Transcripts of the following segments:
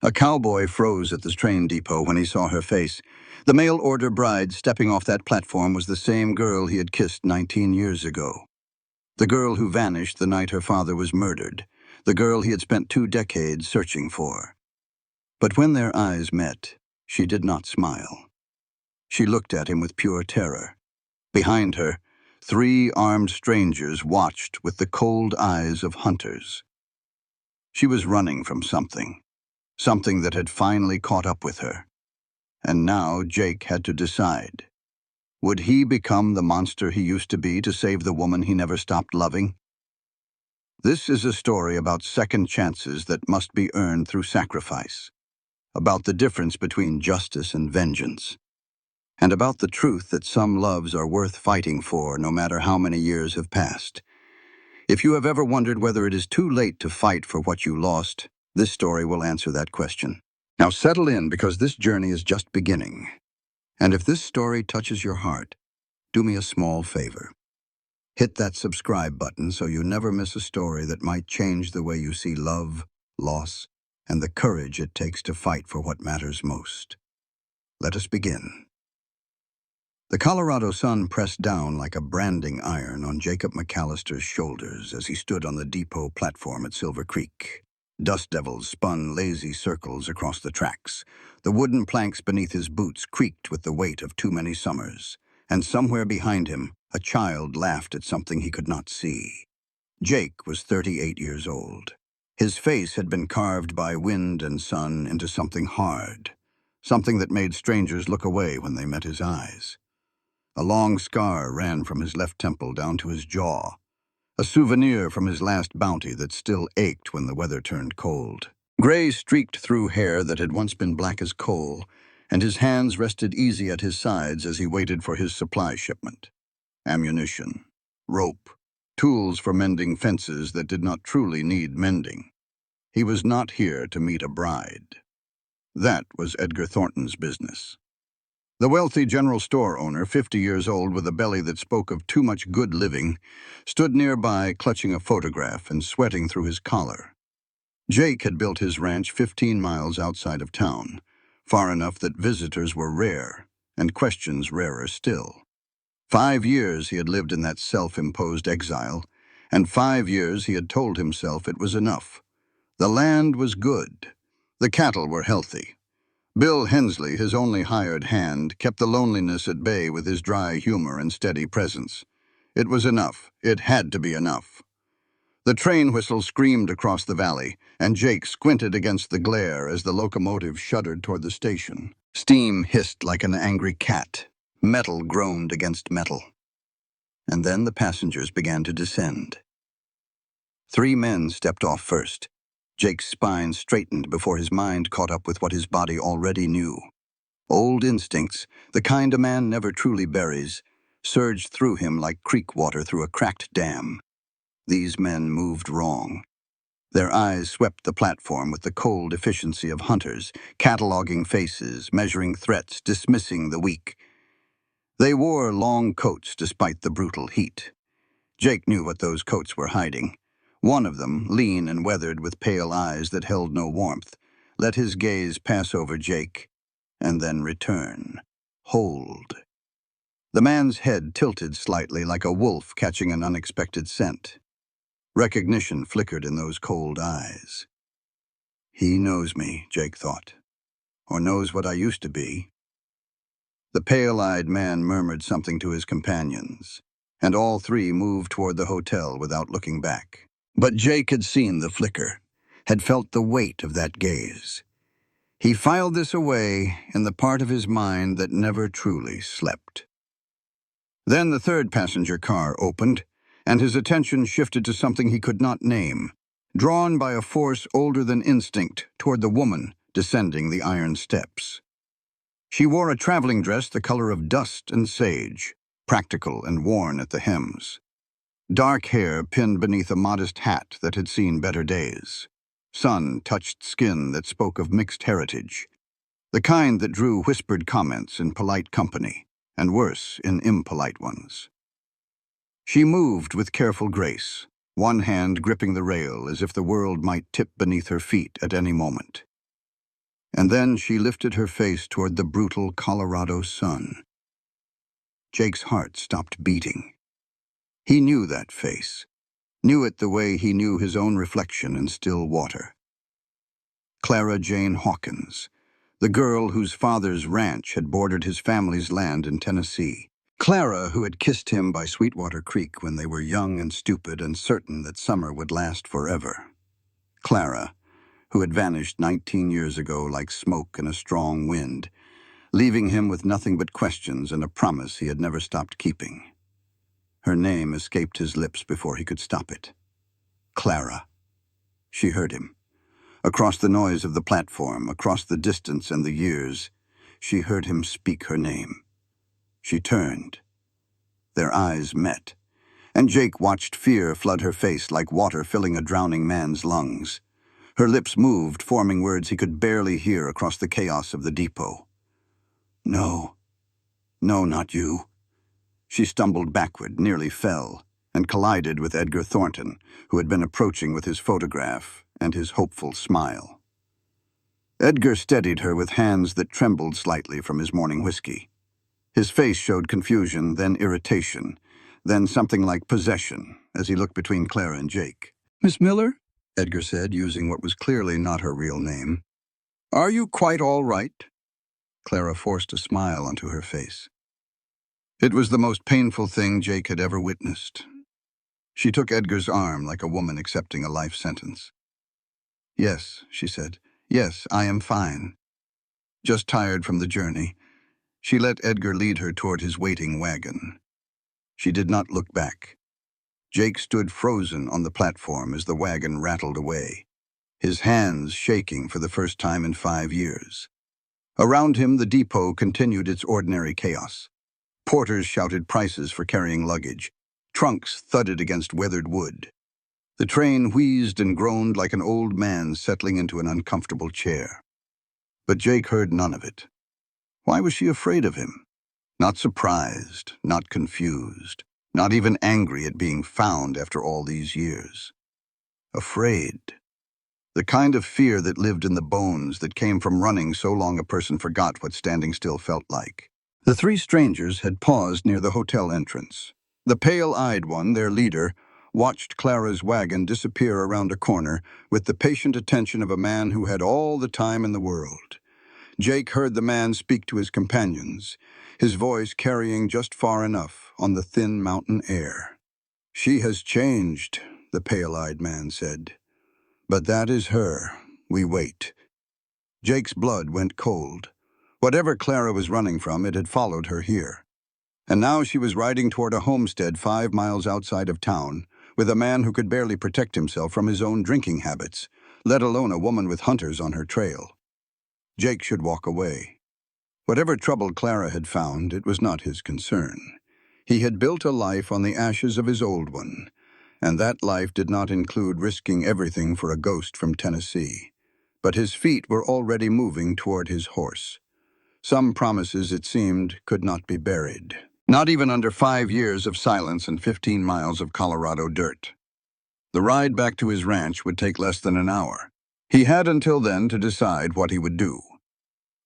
A cowboy froze at the train depot when he saw her face. The mail-order bride stepping off that platform was the same girl he had kissed 19 years ago. The girl who vanished the night her father was murdered. The girl he had spent 2 decades searching for. But when their eyes met, she did not smile. She looked at him with pure terror. Behind her, 3 armed strangers watched with the cold eyes of hunters. She was running from something that had finally caught up with her. And now Jake had to decide. Would he become the monster he used to be to save the woman he never stopped loving? This is a story about second chances that must be earned through sacrifice, about the difference between justice and vengeance, and about the truth that some loves are worth fighting for no matter how many years have passed. If you have ever wondered whether it is too late to fight for what you lost, this story will answer that question. Now settle in, because this journey is just beginning. And if this story touches your heart, do me a small favor. Hit that subscribe button so you never miss a story that might change the way you see love, loss, and the courage it takes to fight for what matters most. Let us begin. The Colorado sun pressed down like a branding iron on Jacob McAllister's shoulders as he stood on the depot platform at Silver Creek. Dust devils spun lazy circles across the tracks. The wooden planks beneath his boots creaked with the weight of too many summers, and somewhere behind him, a child laughed at something he could not see. Jake was 38 years old. His face had been carved by wind and sun into something hard, something that made strangers look away when they met his eyes. A long scar ran from his left temple down to his jaw, a souvenir from his last bounty that still ached when the weather turned cold. Gray streaked through hair that had once been black as coal, and his hands rested easy at his sides as he waited for his supply shipment. Ammunition, rope, tools for mending fences that did not truly need mending. He was not here to meet a bride. That was Edgar Thornton's business. The wealthy general store owner, 50 years old with a belly that spoke of too much good living, stood nearby clutching a photograph and sweating through his collar. Jake had built his ranch 15 miles outside of town, far enough that visitors were rare, and questions rarer still. 5 years he had lived in that self-imposed exile, and 5 years he had told himself it was enough. The land was good. The cattle were healthy. Bill Hensley, his only hired hand, kept the loneliness at bay with his dry humor and steady presence. It was enough. It had to be enough. The train whistle screamed across the valley, and Jake squinted against the glare as the locomotive shuddered toward the station. Steam hissed like an angry cat. Metal groaned against metal. And then the passengers began to descend. 3 men stepped off first. Jake's spine straightened before his mind caught up with what his body already knew. Old instincts, the kind a man never truly buries, surged through him like creek water through a cracked dam. These men moved wrong. Their eyes swept the platform with the cold efficiency of hunters, cataloging faces, measuring threats, dismissing the weak. They wore long coats despite the brutal heat. Jake knew what those coats were hiding. One of them, lean and weathered with pale eyes that held no warmth, let his gaze pass over Jake, and then return. Hold. The man's head tilted slightly like a wolf catching an unexpected scent. Recognition flickered in those cold eyes. He knows me, Jake thought, or knows what I used to be. The pale-eyed man murmured something to his companions, and all 3 moved toward the hotel without looking back. But Jake had seen the flicker, had felt the weight of that gaze. He filed this away in the part of his mind that never truly slept. Then the 3rd passenger car opened, and his attention shifted to something he could not name, drawn by a force older than instinct toward the woman descending the iron steps. She wore a traveling dress the color of dust and sage, practical and worn at the hems. Dark hair pinned beneath a modest hat that had seen better days. Sun-touched skin that spoke of mixed heritage. The kind that drew whispered comments in polite company, and worse, in impolite ones. She moved with careful grace, one hand gripping the rail as if the world might tip beneath her feet at any moment. And then she lifted her face toward the brutal Colorado sun. Jake's heart stopped beating. He knew that face, knew it the way he knew his own reflection in still water. Clara Jane Hawkins, the girl whose father's ranch had bordered his family's land in Tennessee. Clara, who had kissed him by Sweetwater Creek when they were young and stupid and certain that summer would last forever. Clara, who had vanished 19 years ago like smoke in a strong wind, leaving him with nothing but questions and a promise he had never stopped keeping. Her name escaped his lips before he could stop it. Clara. She heard him. Across the noise of the platform, across the distance and the years, she heard him speak her name. She turned. Their eyes met, and Jake watched fear flood her face like water filling a drowning man's lungs. Her lips moved, forming words he could barely hear across the chaos of the depot. No. No, not you. She stumbled backward, nearly fell, and collided with Edgar Thornton, who had been approaching with his photograph and his hopeful smile. Edgar steadied her with hands that trembled slightly from his morning whiskey. His face showed confusion, then irritation, then something like possession, as he looked between Clara and Jake. "Miss Miller?" Edgar said, using what was clearly not her real name. "Are you quite all right?" Clara forced a smile onto her face. It was the most painful thing Jake had ever witnessed. She took Edgar's arm like a woman accepting a life sentence. "Yes," she said. "Yes, I am fine. Just tired from the journey." She let Edgar lead her toward his waiting wagon. She did not look back. Jake stood frozen on the platform as the wagon rattled away, his hands shaking for the first time in 5 years. Around him, the depot continued its ordinary chaos. Porters shouted prices for carrying luggage. Trunks thudded against weathered wood. The train wheezed and groaned like an old man settling into an uncomfortable chair. But Jake heard none of it. Why was she afraid of him? Not surprised, not confused, not even angry at being found after all these years. Afraid. The kind of fear that lived in the bones, that came from running so long a person forgot what standing still felt like. The 3 strangers had paused near the hotel entrance. The pale-eyed one, their leader, watched Clara's wagon disappear around a corner with the patient attention of a man who had all the time in the world. Jake heard the man speak to his companions, his voice carrying just far enough on the thin mountain air. "She has changed," the pale-eyed man said. "But that is her. We wait." Jake's blood went cold. Whatever Clara was running from, it had followed her here. And now she was riding toward a homestead 5 miles outside of town, with a man who could barely protect himself from his own drinking habits, let alone a woman with hunters on her trail. Jake should walk away. Whatever trouble Clara had found, it was not his concern. He had built a life on the ashes of his old one, and that life did not include risking everything for a ghost from Tennessee. But his feet were already moving toward his horse. Some promises, it seemed, could not be buried. Not even under 5 years of silence and 15 miles of Colorado dirt. The ride back to his ranch would take less than an hour. He had until then to decide what he would do.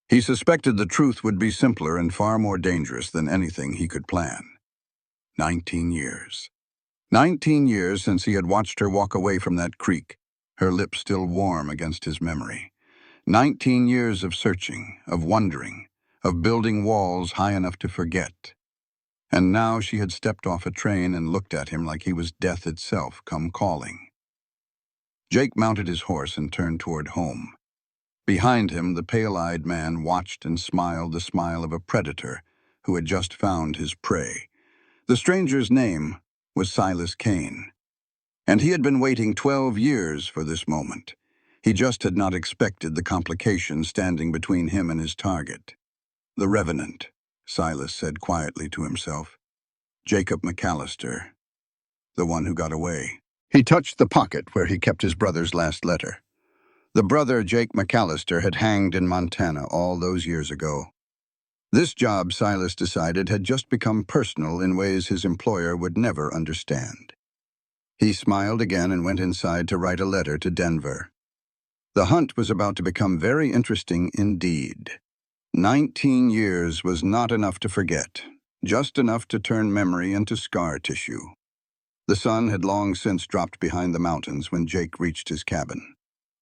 He suspected the truth would be simpler and far more dangerous than anything he could plan. 19 years. 19 years since he had watched her walk away from that creek, her lips still warm against his memory. 19 years of searching, of wondering, of building walls high enough to forget. And now she had stepped off a train and looked at him like he was death itself come calling. Jake mounted his horse and turned toward home. Behind him, the pale-eyed man watched and smiled the smile of a predator who had just found his prey. The stranger's name was Silas Kane, and he had been waiting 12 years for this moment. He just had not expected the complication standing between him and his target. "The Revenant," Silas said quietly to himself. "Jacob McAllister, the one who got away." He touched the pocket where he kept his brother's last letter. The brother, Jake McAllister, had hanged in Montana all those years ago. This job, Silas decided, had just become personal in ways his employer would never understand. He smiled again and went inside to write a letter to Denver. The hunt was about to become very interesting indeed. 19 years was not enough to forget, just enough to turn memory into scar tissue. The sun had long since dropped behind the mountains when Jake reached his cabin.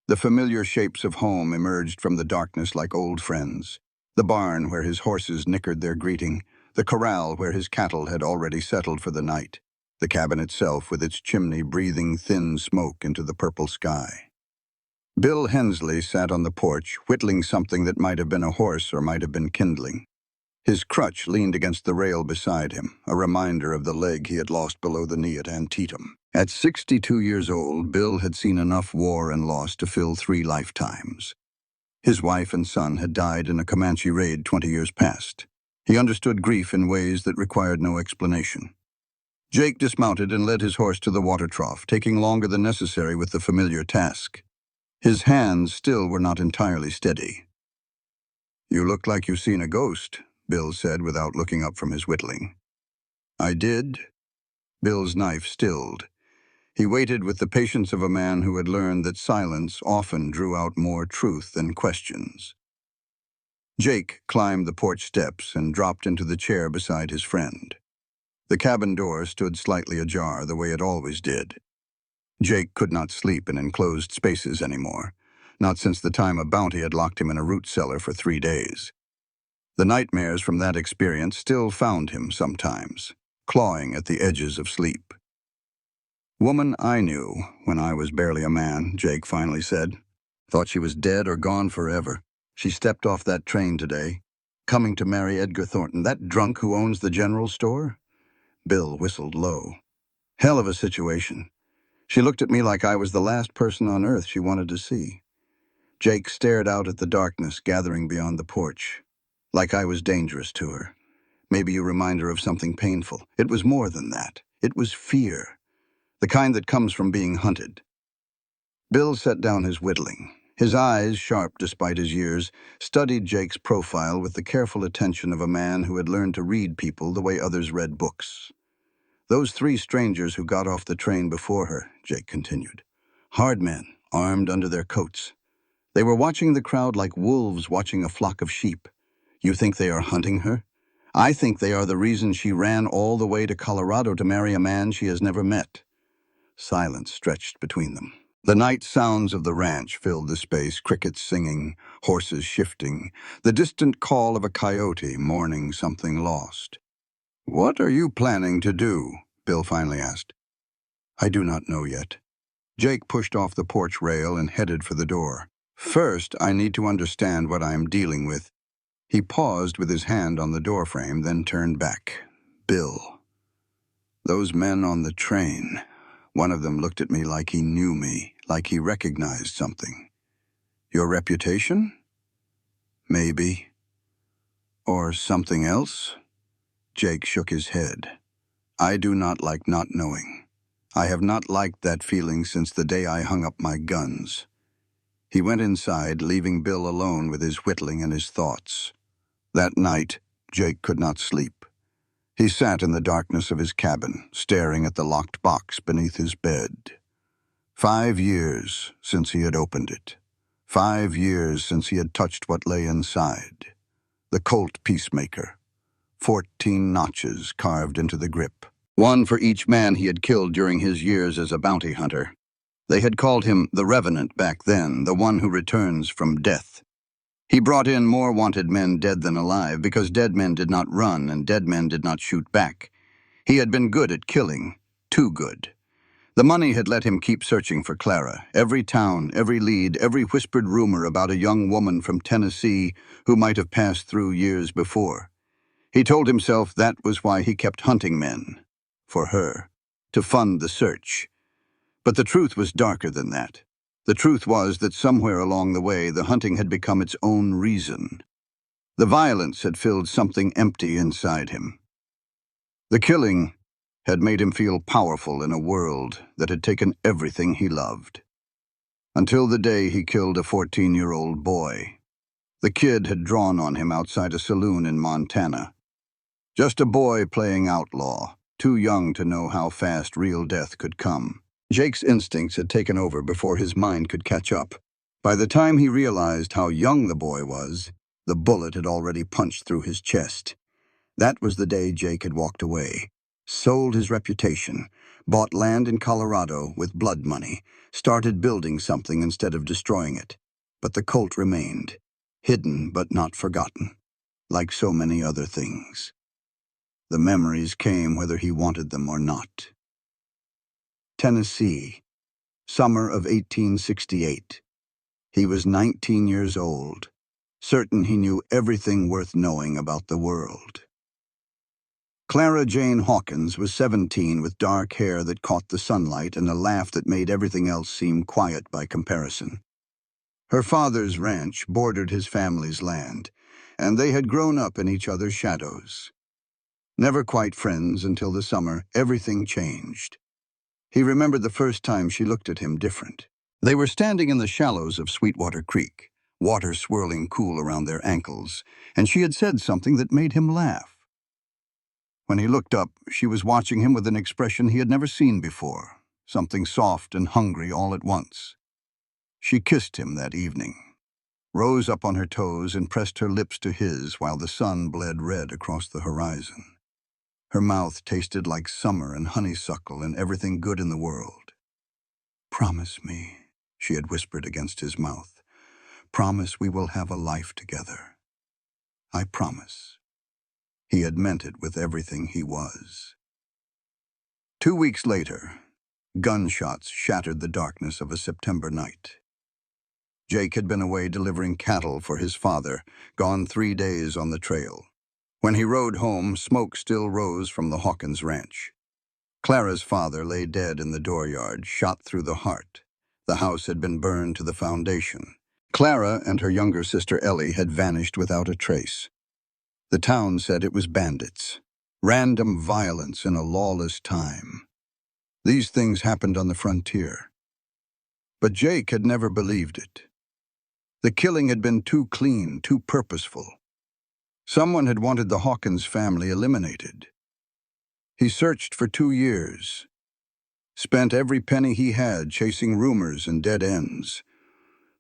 The familiar shapes of home emerged from the darkness like old friends. The barn where his horses nickered their greeting, the corral where his cattle had already settled for the night, the cabin itself with its chimney breathing thin smoke into the purple sky. Bill Hensley sat on the porch, whittling something that might have been a horse or might have been kindling. His crutch leaned against the rail beside him, a reminder of the leg he had lost below the knee at Antietam. At 62 years old, Bill had seen enough war and loss to fill 3 lifetimes. His wife and son had died in a Comanche raid 20 years past. He understood grief in ways that required no explanation. Jake dismounted and led his horse to the water trough, taking longer than necessary with the familiar task. His hands still were not entirely steady. "You look like you've seen a ghost," Bill said without looking up from his whittling. "I did." Bill's knife stilled. He waited with the patience of a man who had learned that silence often drew out more truth than questions. Jake climbed the porch steps and dropped into the chair beside his friend. The cabin door stood slightly ajar, the way it always did. Jake could not sleep in enclosed spaces anymore, not since the time a bounty had locked him in a root cellar for 3 days. The nightmares from that experience still found him sometimes, clawing at the edges of sleep. "Woman I knew when I was barely a man," Jake finally said. "Thought she was dead or gone forever. She stepped off that train today, coming to marry Edgar Thornton, that drunk who owns the general store." Bill whistled low. "Hell of a situation. She looked at me like I was the last person on earth she wanted to see." Jake stared out at the darkness gathering beyond the porch. "Like I was dangerous to her. Maybe a reminder of something painful. It was more than that. It was fear. The kind that comes from being hunted." Bill set down his whittling. His eyes, sharp despite his years, studied Jake's profile with the careful attention of a man who had learned to read people the way others read books. "Those 3 strangers who got off the train before her," Jake continued. "Hard men, armed under their coats. They were watching the crowd like wolves watching a flock of sheep. You think they are hunting her? I think they are the reason she ran all the way to Colorado to marry a man she has never met." Silence stretched between them. The night sounds of the ranch filled the space, crickets singing, horses shifting, the distant call of a coyote mourning something lost. "What are you planning to do?" Bill finally asked. "I do not know yet." Jake pushed off the porch rail and headed for the door. "First, I need to understand what I am dealing with." He paused with his hand on the doorframe, then turned back. "Bill. Those men on the train. One of them looked at me like he knew me, like he recognized something. Your reputation? Maybe. Or something else?" Jake shook his head. "I do not like not knowing. I have not liked that feeling since the day I hung up my guns." He went inside, leaving Bill alone with his whittling and his thoughts. That night, Jake could not sleep. He sat in the darkness of his cabin, staring at the locked box beneath his bed. 5 years since he had opened it. 5 years since he had touched what lay inside. The Colt Peacemaker. 14 notches carved into the grip. One for each man he had killed during his years as a bounty hunter. They had called him the Revenant back then, the one who returns from death. He brought in more wanted men dead than alive because dead men did not run and dead men did not shoot back. He had been good at killing, too good. The money had let him keep searching for Clara. Every town, every lead, every whispered rumor about a young woman from Tennessee who might have passed through years before. He told himself that was why he kept hunting men. For her. To fund the search. But the truth was darker than that. The truth was that somewhere along the way, the hunting had become its own reason. The violence had filled something empty inside him. The killing had made him feel powerful in a world that had taken everything he loved. Until the day he killed a 14-year-old boy. The kid had drawn on him outside a saloon in Montana. Just a boy playing outlaw, too young to know how fast real death could come. Jake's instincts had taken over before his mind could catch up. By the time he realized how young the boy was, the bullet had already punched through his chest. That was the day Jake had walked away, sold his reputation, bought land in Colorado with blood money, started building something instead of destroying it. But the Colt remained, hidden but not forgotten, like so many other things. The memories came whether he wanted them or not. Tennessee, summer of 1868. He was 19 years old, certain he knew everything worth knowing about the world. Clara Jane Hawkins was 17 with dark hair that caught the sunlight and a laugh that made everything else seem quiet by comparison. Her father's ranch bordered his family's land, and they had grown up in each other's shadows. Never quite friends until the summer, everything changed. He remembered the first time she looked at him different. They were standing in the shallows of Sweetwater Creek, water swirling cool around their ankles, and she had said something that made him laugh. When he looked up, she was watching him with an expression he had never seen before, something soft and hungry all at once. She kissed him that evening, rose up on her toes and pressed her lips to his while the sun bled red across the horizon. Her mouth tasted like summer and honeysuckle and everything good in the world. "Promise me," she had whispered against his mouth. "Promise we will have a life together. I promise." He had meant it with everything he was. 2 weeks later, gunshots shattered the darkness of a September night. Jake had been away delivering cattle for his father, gone 3 days on the trail. When he rode home, smoke still rose from the Hawkins ranch. Clara's father lay dead in the dooryard, shot through the heart. The house had been burned to the foundation. Clara and her younger sister Ellie had vanished without a trace. The town said it was bandits, random violence in a lawless time. These things happened on the frontier. But Jake had never believed it. The killing had been too clean, too purposeful. Someone had wanted the Hawkins family eliminated. He searched for 2 years, spent every penny he had chasing rumors and dead ends.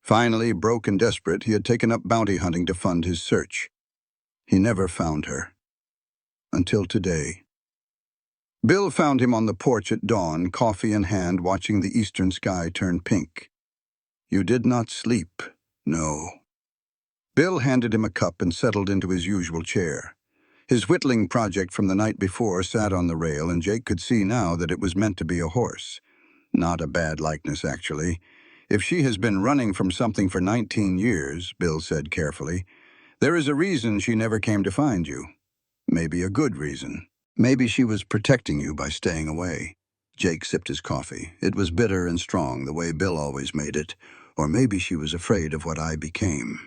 Finally, broke and desperate, he had taken up bounty hunting to fund his search. He never found her. Until today. Bill found him on the porch at dawn, coffee in hand, watching the eastern sky turn pink. "You did not sleep." "No." Bill handed him a cup and settled into his usual chair. His whittling project from the night before sat on the rail, and Jake could see now that it was meant to be a horse. Not a bad likeness, actually. "If she has been running from something for 19 years, Bill said carefully, "there is a reason she never came to find you. Maybe a good reason. Maybe she was protecting you by staying away." Jake sipped his coffee. It was bitter and strong, the way Bill always made it. "Or maybe she was afraid of what I became."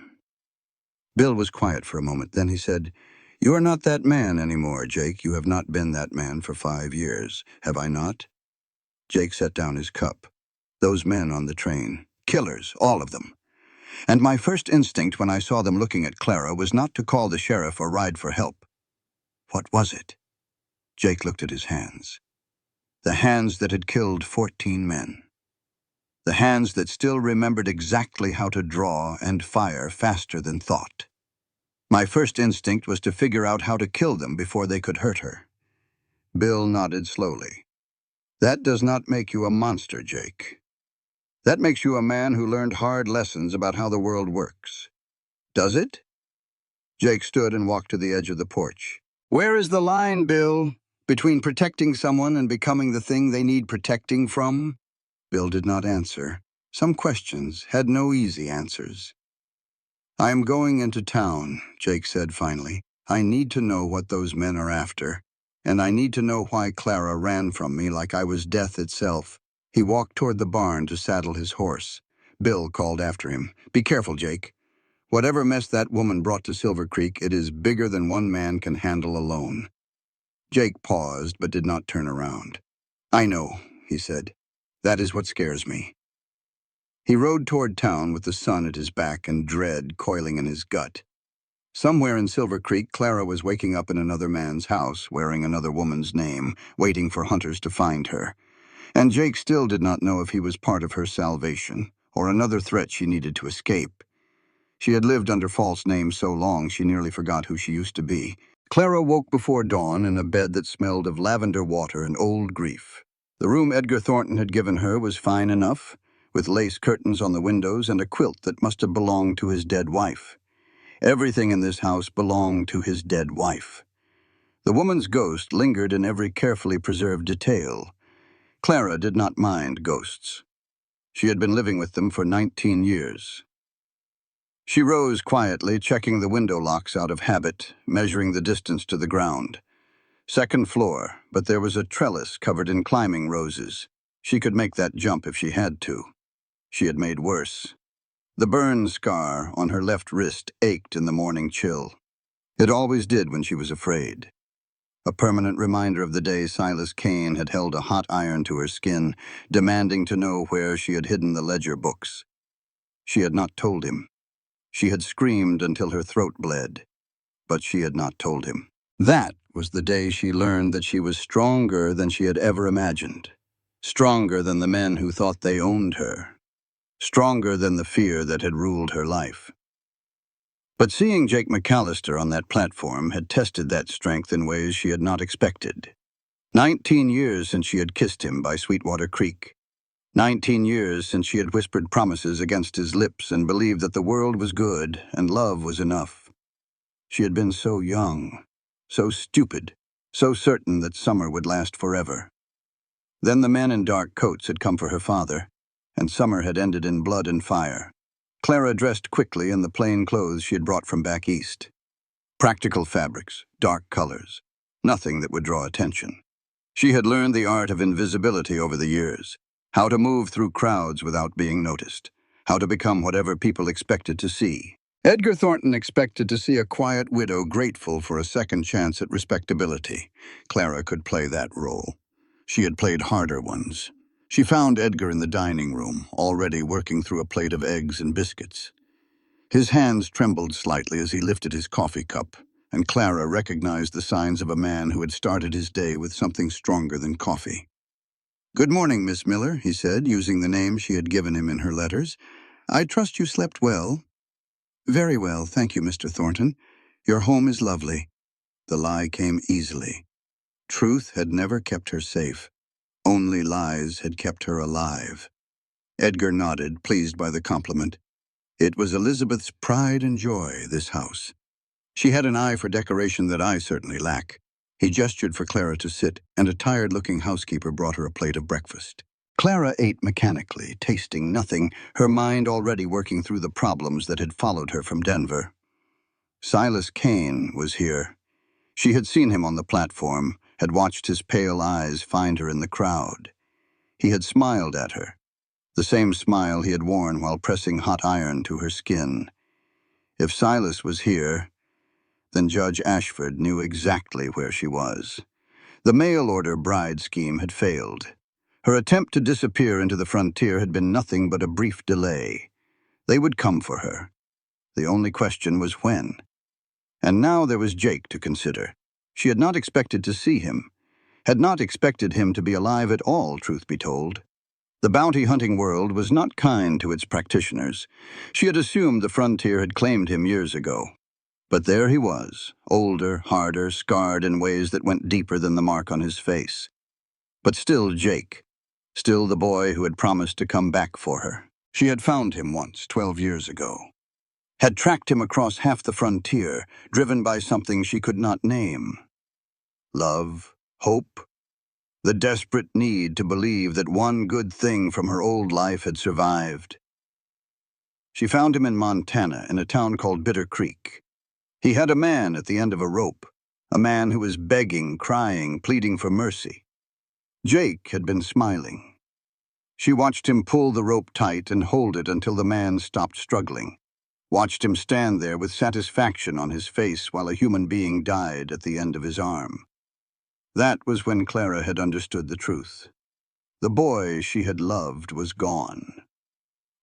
Bill was quiet for a moment. Then he said, "You are not that man anymore, Jake. You have not been that man for 5 years. Have I not?" Jake set down his cup. "Those men on the train. Killers, all of them. And my first instinct when I saw them looking at Clara was not to call the sheriff or ride for help." "What was it?" Jake looked at his hands. The hands that had killed 14 men. The hands that still remembered exactly how to draw and fire faster than thought. "My first instinct was to figure out how to kill them before they could hurt her." Bill nodded slowly. "That does not make you a monster, Jake. That makes you a man who learned hard lessons about how the world works. Does it?" Jake stood and walked to the edge of the porch. "Where is the line, Bill, between protecting someone and becoming the thing they need protecting from?" Bill did not answer. Some questions had no easy answers. "I am going into town," Jake said finally. "I need to know what those men are after, and I need to know why Clara ran from me like I was death itself." He walked toward the barn to saddle his horse. Bill called after him, "Be careful, Jake. Whatever mess that woman brought to Silver Creek, it is bigger than one man can handle alone." Jake paused but did not turn around. "I know," he said. "That is what scares me." He rode toward town with the sun at his back and dread coiling in his gut. Somewhere in Silver Creek, Clara was waking up in another man's house, wearing another woman's name, waiting for hunters to find her. And Jake still did not know if he was part of her salvation, or another threat she needed to escape. She had lived under false names so long she nearly forgot who she used to be. Clara woke before dawn in a bed that smelled of lavender water and old grief. The room Edgar Thornton had given her was fine enough, with lace curtains on the windows and a quilt that must have belonged to his dead wife. Everything in this house belonged to his dead wife. The woman's ghost lingered in every carefully preserved detail. Clara did not mind ghosts. She had been living with them for 19 years. She rose quietly, checking the window locks out of habit, measuring the distance to the ground. Second floor, but there was a trellis covered in climbing roses. She could make that jump if she had to. She had made worse. The burn scar on her left wrist ached in the morning chill. It always did when she was afraid. A permanent reminder of the day Silas Kane had held a hot iron to her skin, demanding to know where she had hidden the ledger books. She had not told him. She had screamed until her throat bled, but she had not told him. That was the day she learned that she was stronger than she had ever imagined. Stronger than the men who thought they owned her. Stronger than the fear that had ruled her life. But seeing Jake McAllister on that platform had tested that strength in ways she had not expected. 19 years since she had kissed him by Sweetwater Creek. 19 years since she had whispered promises against his lips and believed that the world was good and love was enough. She had been so young, so stupid, so certain that summer would last forever. Then the men in dark coats had come for her father, and summer had ended in blood and fire. Clara dressed quickly in the plain clothes she had brought from back east. Practical fabrics, dark colors, nothing that would draw attention. She had learned the art of invisibility over the years, how to move through crowds without being noticed, how to become whatever people expected to see. Edgar Thornton expected to see a quiet widow grateful for a second chance at respectability. Clara could play that role. She had played harder ones. She found Edgar in the dining room, already working through a plate of eggs and biscuits. His hands trembled slightly as he lifted his coffee cup, and Clara recognized the signs of a man who had started his day with something stronger than coffee. "Good morning, Miss Miller," he said, using the name she had given him in her letters. "I trust you slept well." "Very well, thank you, Mr. Thornton. Your home is lovely." The lie came easily. Truth had never kept her safe. Only lies had kept her alive. Edgar nodded, pleased by the compliment. It was Elizabeth's pride and joy, this house. She had an eye for decoration that I certainly lack. He gestured for Clara to sit, and a tired-looking housekeeper brought her a plate of breakfast. Clara ate mechanically, tasting nothing, her mind already working through the problems that had followed her from Denver. Silas Kane was here. She had seen him on the platform, had watched his pale eyes find her in the crowd. He had smiled at her, the same smile he had worn while pressing hot iron to her skin. If Silas was here, then Judge Ashford knew exactly where she was. The mail-order bride scheme had failed. Her attempt to disappear into the frontier had been nothing but a brief delay. They would come for her. The only question was when. And now there was Jake to consider. She had not expected to see him, had not expected him to be alive at all, truth be told. The bounty-hunting world was not kind to its practitioners. She had assumed the frontier had claimed him years ago. But there he was, older, harder, scarred in ways that went deeper than the mark on his face. But still Jake, still the boy who had promised to come back for her. She had found him once, 12 years ago. Had tracked him across half the frontier, driven by something she could not name. Love, hope, the desperate need to believe that one good thing from her old life had survived. She found him in Montana, in a town called Bitter Creek. He had a man at the end of a rope, a man who was begging, crying, pleading for mercy. Jake had been smiling. She watched him pull the rope tight and hold it until the man stopped struggling. Watched him stand there with satisfaction on his face while a human being died at the end of his arm. That was when Clara had understood the truth. The boy she had loved was gone.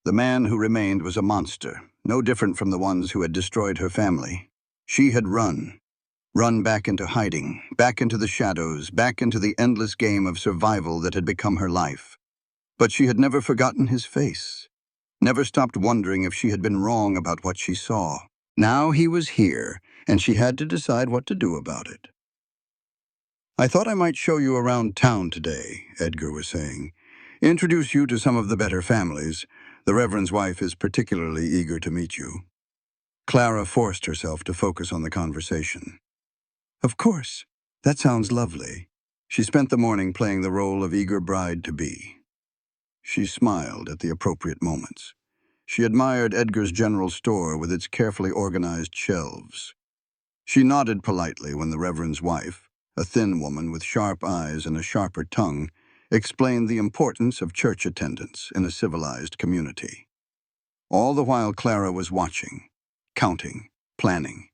The man who remained was a monster, no different from the ones who had destroyed her family. She had run back into hiding, back into the shadows, back into the endless game of survival that had become her life. But she had never forgotten his face. never stopped wondering if she had been wrong about what she saw. Now he was here, and she had to decide what to do about it. "I thought I might show you around town today," Edgar was saying. "Introduce you to some of the better families. The Reverend's wife is particularly eager to meet you." Clara forced herself to focus on the conversation. "Of course. That sounds lovely." She spent the morning playing the role of eager bride-to-be. She smiled at the appropriate moments. She admired Edgar's general store with its carefully organized shelves. She nodded politely when the Reverend's wife, a thin woman with sharp eyes and a sharper tongue, explained the importance of church attendance in a civilized community. All the while Clara was watching, counting, planning.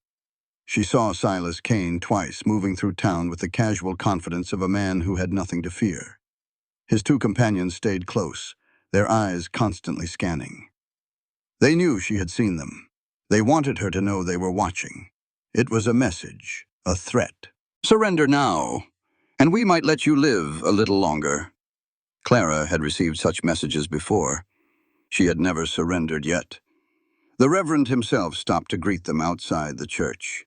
She saw Silas Kane twice moving through town with the casual confidence of a man who had nothing to fear. His two companions stayed close, their eyes constantly scanning. They knew she had seen them. They wanted her to know they were watching. It was a message, a threat. "Surrender now, and we might let you live a little longer." Clara had received such messages before. She had never surrendered yet. The Reverend himself stopped to greet them outside the church.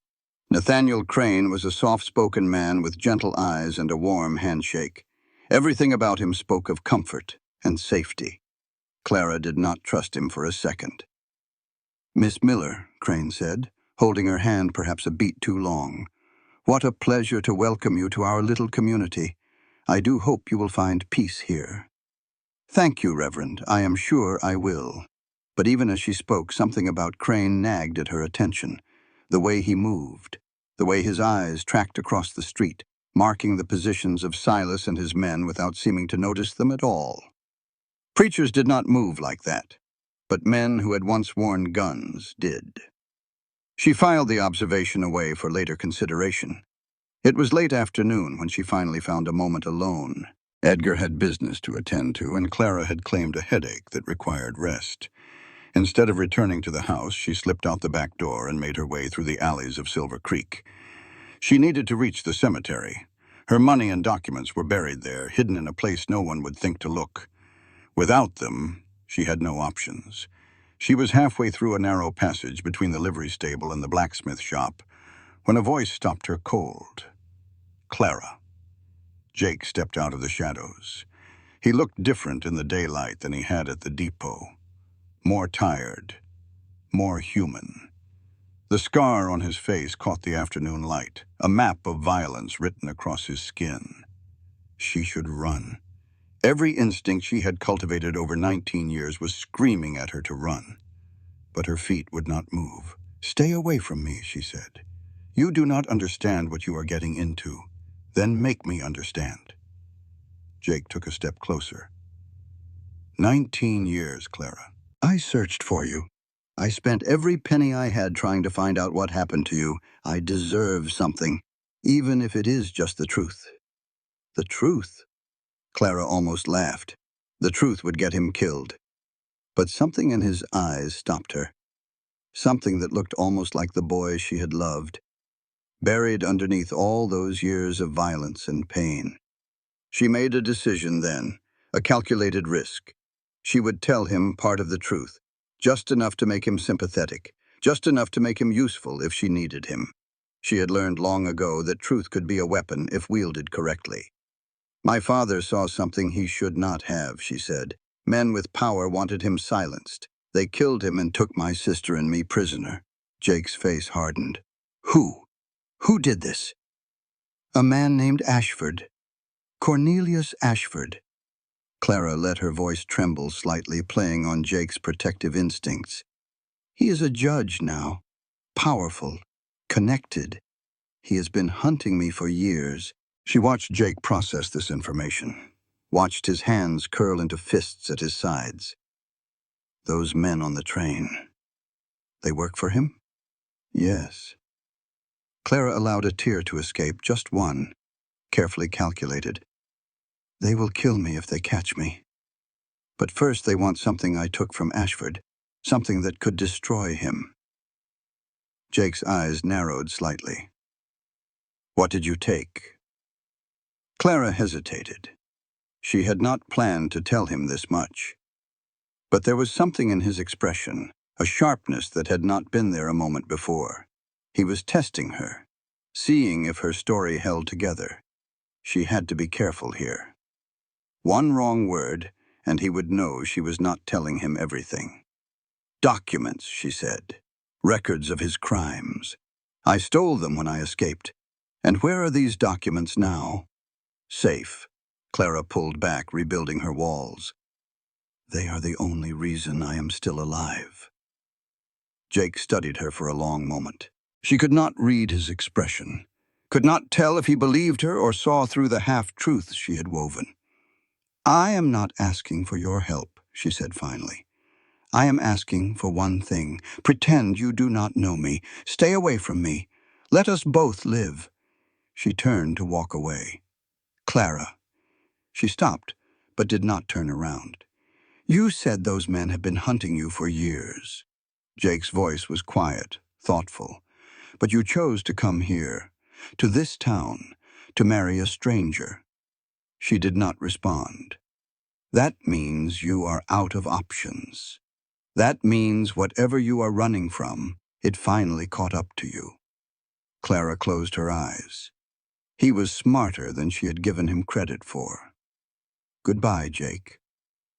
Nathaniel Crane was a soft-spoken man with gentle eyes and a warm handshake. Everything about him spoke of comfort and safety. Clara did not trust him for a second. "Miss Miller," Crane said, holding her hand perhaps a beat too long. "What a pleasure to welcome you to our little community. I do hope you will find peace here." "Thank you, Reverend. I am sure I will." But even as she spoke, something about Crane nagged at her attention. The way he moved, the way his eyes tracked across the street, marking the positions of Silas and his men without seeming to notice them at all. Preachers did not move like that, but men who had once worn guns did. She filed the observation away for later consideration. It was late afternoon when she finally found a moment alone. Edgar had business to attend to, and Clara had claimed a headache that required rest. Instead of returning to the house, she slipped out the back door and made her way through the alleys of Silver Creek. She needed to reach the cemetery. Her money and documents were buried there, hidden in a place no one would think to look. Without them, she had no options. She was halfway through a narrow passage between the livery stable and the blacksmith shop when a voice stopped her cold. "Clara." Jake stepped out of the shadows. He looked different in the daylight than he had at the depot. More tired, more human. The scar on his face caught the afternoon light, a map of violence written across his skin. She should run. Every instinct she had cultivated over 19 years was screaming at her to run. But her feet would not move. "Stay away from me," she said. "You do not understand what you are getting into. Then make me understand." Jake took a step closer. 19 years, Clara. I searched for you. I spent every penny I had trying to find out what happened to you. I deserve something, even if it is just the truth." "The truth?" Clara almost laughed. The truth would get him killed. But something in his eyes stopped her. Something that looked almost like the boy she had loved, buried underneath all those years of violence and pain. She made a decision then, a calculated risk. She would tell him part of the truth, just enough to make him sympathetic, just enough to make him useful if she needed him. She had learned long ago that truth could be a weapon if wielded correctly. "My father saw something he should not have," she said. "Men with power wanted him silenced. They killed him and took my sister and me prisoner." Jake's face hardened. "Who? Who did this?" "A man named Ashford. Cornelius Ashford." Clara let her voice tremble slightly, playing on Jake's protective instincts. "He is a judge now. Powerful. Connected. He has been hunting me for years." She watched Jake process this information, watched his hands curl into fists at his sides. "Those men on the train. They work for him?" "Yes." Clara allowed a tear to escape, just one, carefully calculated. "They will kill me if they catch me. But first they want something I took from Ashford, something that could destroy him." Jake's eyes narrowed slightly. "What did you take?" Clara hesitated. She had not planned to tell him this much. But there was something in his expression, a sharpness that had not been there a moment before. He was testing her, seeing if her story held together. She had to be careful here. One wrong word, and he would know she was not telling him everything. "Documents," she said. "Records of his crimes. I stole them when I escaped. And where are these documents now?" "Safe." Clara pulled back, rebuilding her walls. "They are the only reason I am still alive." Jake studied her for a long moment. She could not read his expression, could not tell if he believed her or saw through the half-truths she had woven. "I am not asking for your help," she said finally. "I am asking for one thing. Pretend you do not know me. Stay away from me. Let us both live." She turned to walk away. "Clara." She stopped, but did not turn around. "You said those men have been hunting you for years." Jake's voice was quiet, thoughtful. "But you chose to come here, to this town, to marry a stranger." She did not respond. "That means you are out of options. That means whatever you are running from, it finally caught up to you." Clara closed her eyes. He was smarter than she had given him credit for. "Goodbye, Jake."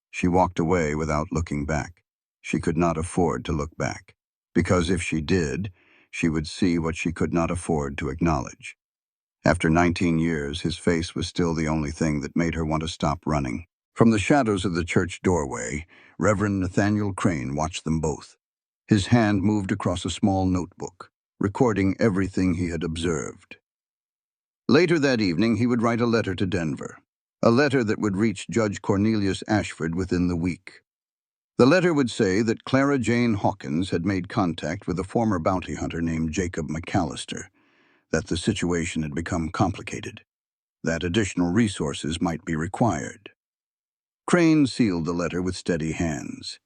She walked away without looking back. She could not afford to look back, because if she did, she would see what she could not afford to acknowledge. After 19 years, his face was still the only thing that made her want to stop running. From the shadows of the church doorway, Reverend Nathaniel Crane watched them both. His hand moved across a small notebook, recording everything he had observed. Later that evening, he would write a letter to Denver, a letter that would reach Judge Cornelius Ashford within the week. The letter would say that Clara Jane Hawkins had made contact with a former bounty hunter named Jacob McAllister, that the situation had become complicated, that additional resources might be required. Crane sealed the letter with steady hands.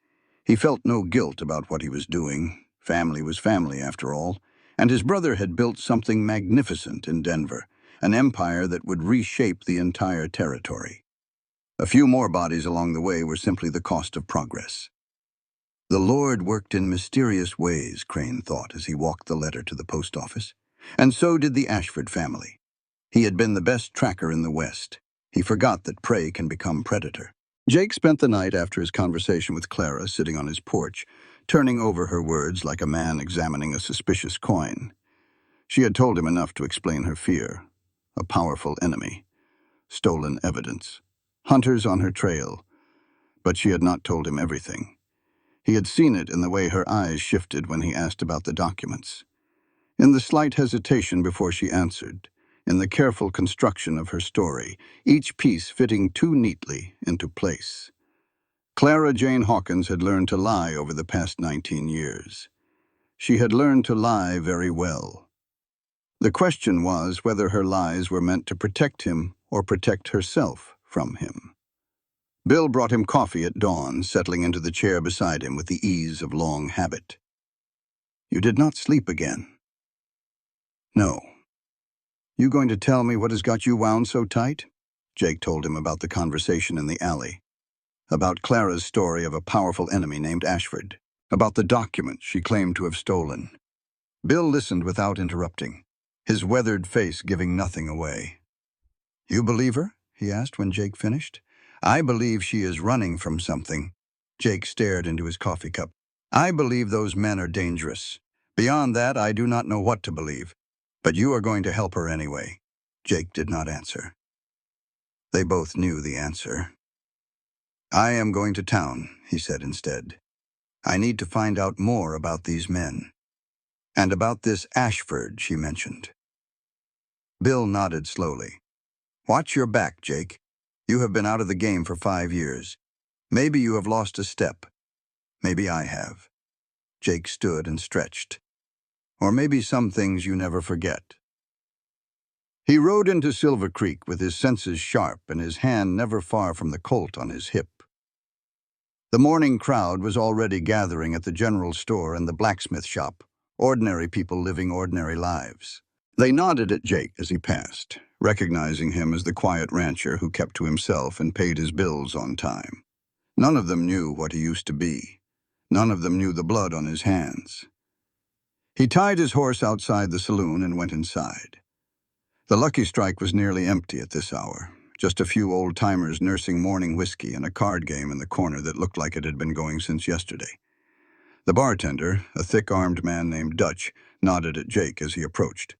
He felt no guilt about what he was doing. Family was family, after all, and his brother had built something magnificent in Denver, an empire that would reshape the entire territory. A few more bodies along the way were simply the cost of progress. The Lord worked in mysterious ways, Crane thought as he walked the letter to the post office. And so did the Ashford family. He had been the best tracker in the West. He forgot that prey can become predator. Jake spent the night after his conversation with Clara sitting on his porch, turning over her words like a man examining a suspicious coin. She had told him enough to explain her fear. A powerful enemy. Stolen evidence. Hunters on her trail. But she had not told him everything. He had seen it in the way her eyes shifted when he asked about the documents. In the slight hesitation before she answered. In the careful construction of her story, each piece fitting too neatly into place. Clara Jane Hawkins had learned to lie over the past 19 years. She had learned to lie very well. The question was whether her lies were meant to protect him or protect herself from him. Bill brought him coffee at dawn, settling into the chair beside him with the ease of long habit. "You did not sleep again?" "No." "You going to tell me what has got you wound so tight?" Jake told him about the conversation in the alley, about Clara's story of a powerful enemy named Ashford, about the documents she claimed to have stolen. Bill listened without interrupting, his weathered face giving nothing away. "You believe her?" he asked when Jake finished. "I believe she is running from something." Jake stared into his coffee cup. "I believe those men are dangerous. Beyond that, I do not know what to believe. But you are going to help her anyway." Jake did not answer. They both knew the answer. "I am going to town," he said instead. "I need to find out more about these men. And about this Ashford she mentioned." Bill nodded slowly. "Watch your back, Jake. You have been out of the game for 5 years. Maybe you have lost a step. Maybe I have." Jake stood and stretched. "Or maybe some things you never forget." He rode into Silver Creek with his senses sharp and his hand never far from the Colt on his hip. The morning crowd was already gathering at the general store and the blacksmith shop, ordinary people living ordinary lives. They nodded at Jake as he passed, recognizing him as the quiet rancher who kept to himself and paid his bills on time. None of them knew what he used to be. None of them knew the blood on his hands. He tied his horse outside the saloon and went inside. The Lucky Strike was nearly empty at this hour. Just a few old-timers nursing morning whiskey and a card game in the corner that looked like it had been going since yesterday. The bartender, a thick-armed man named Dutch, nodded at Jake as he approached.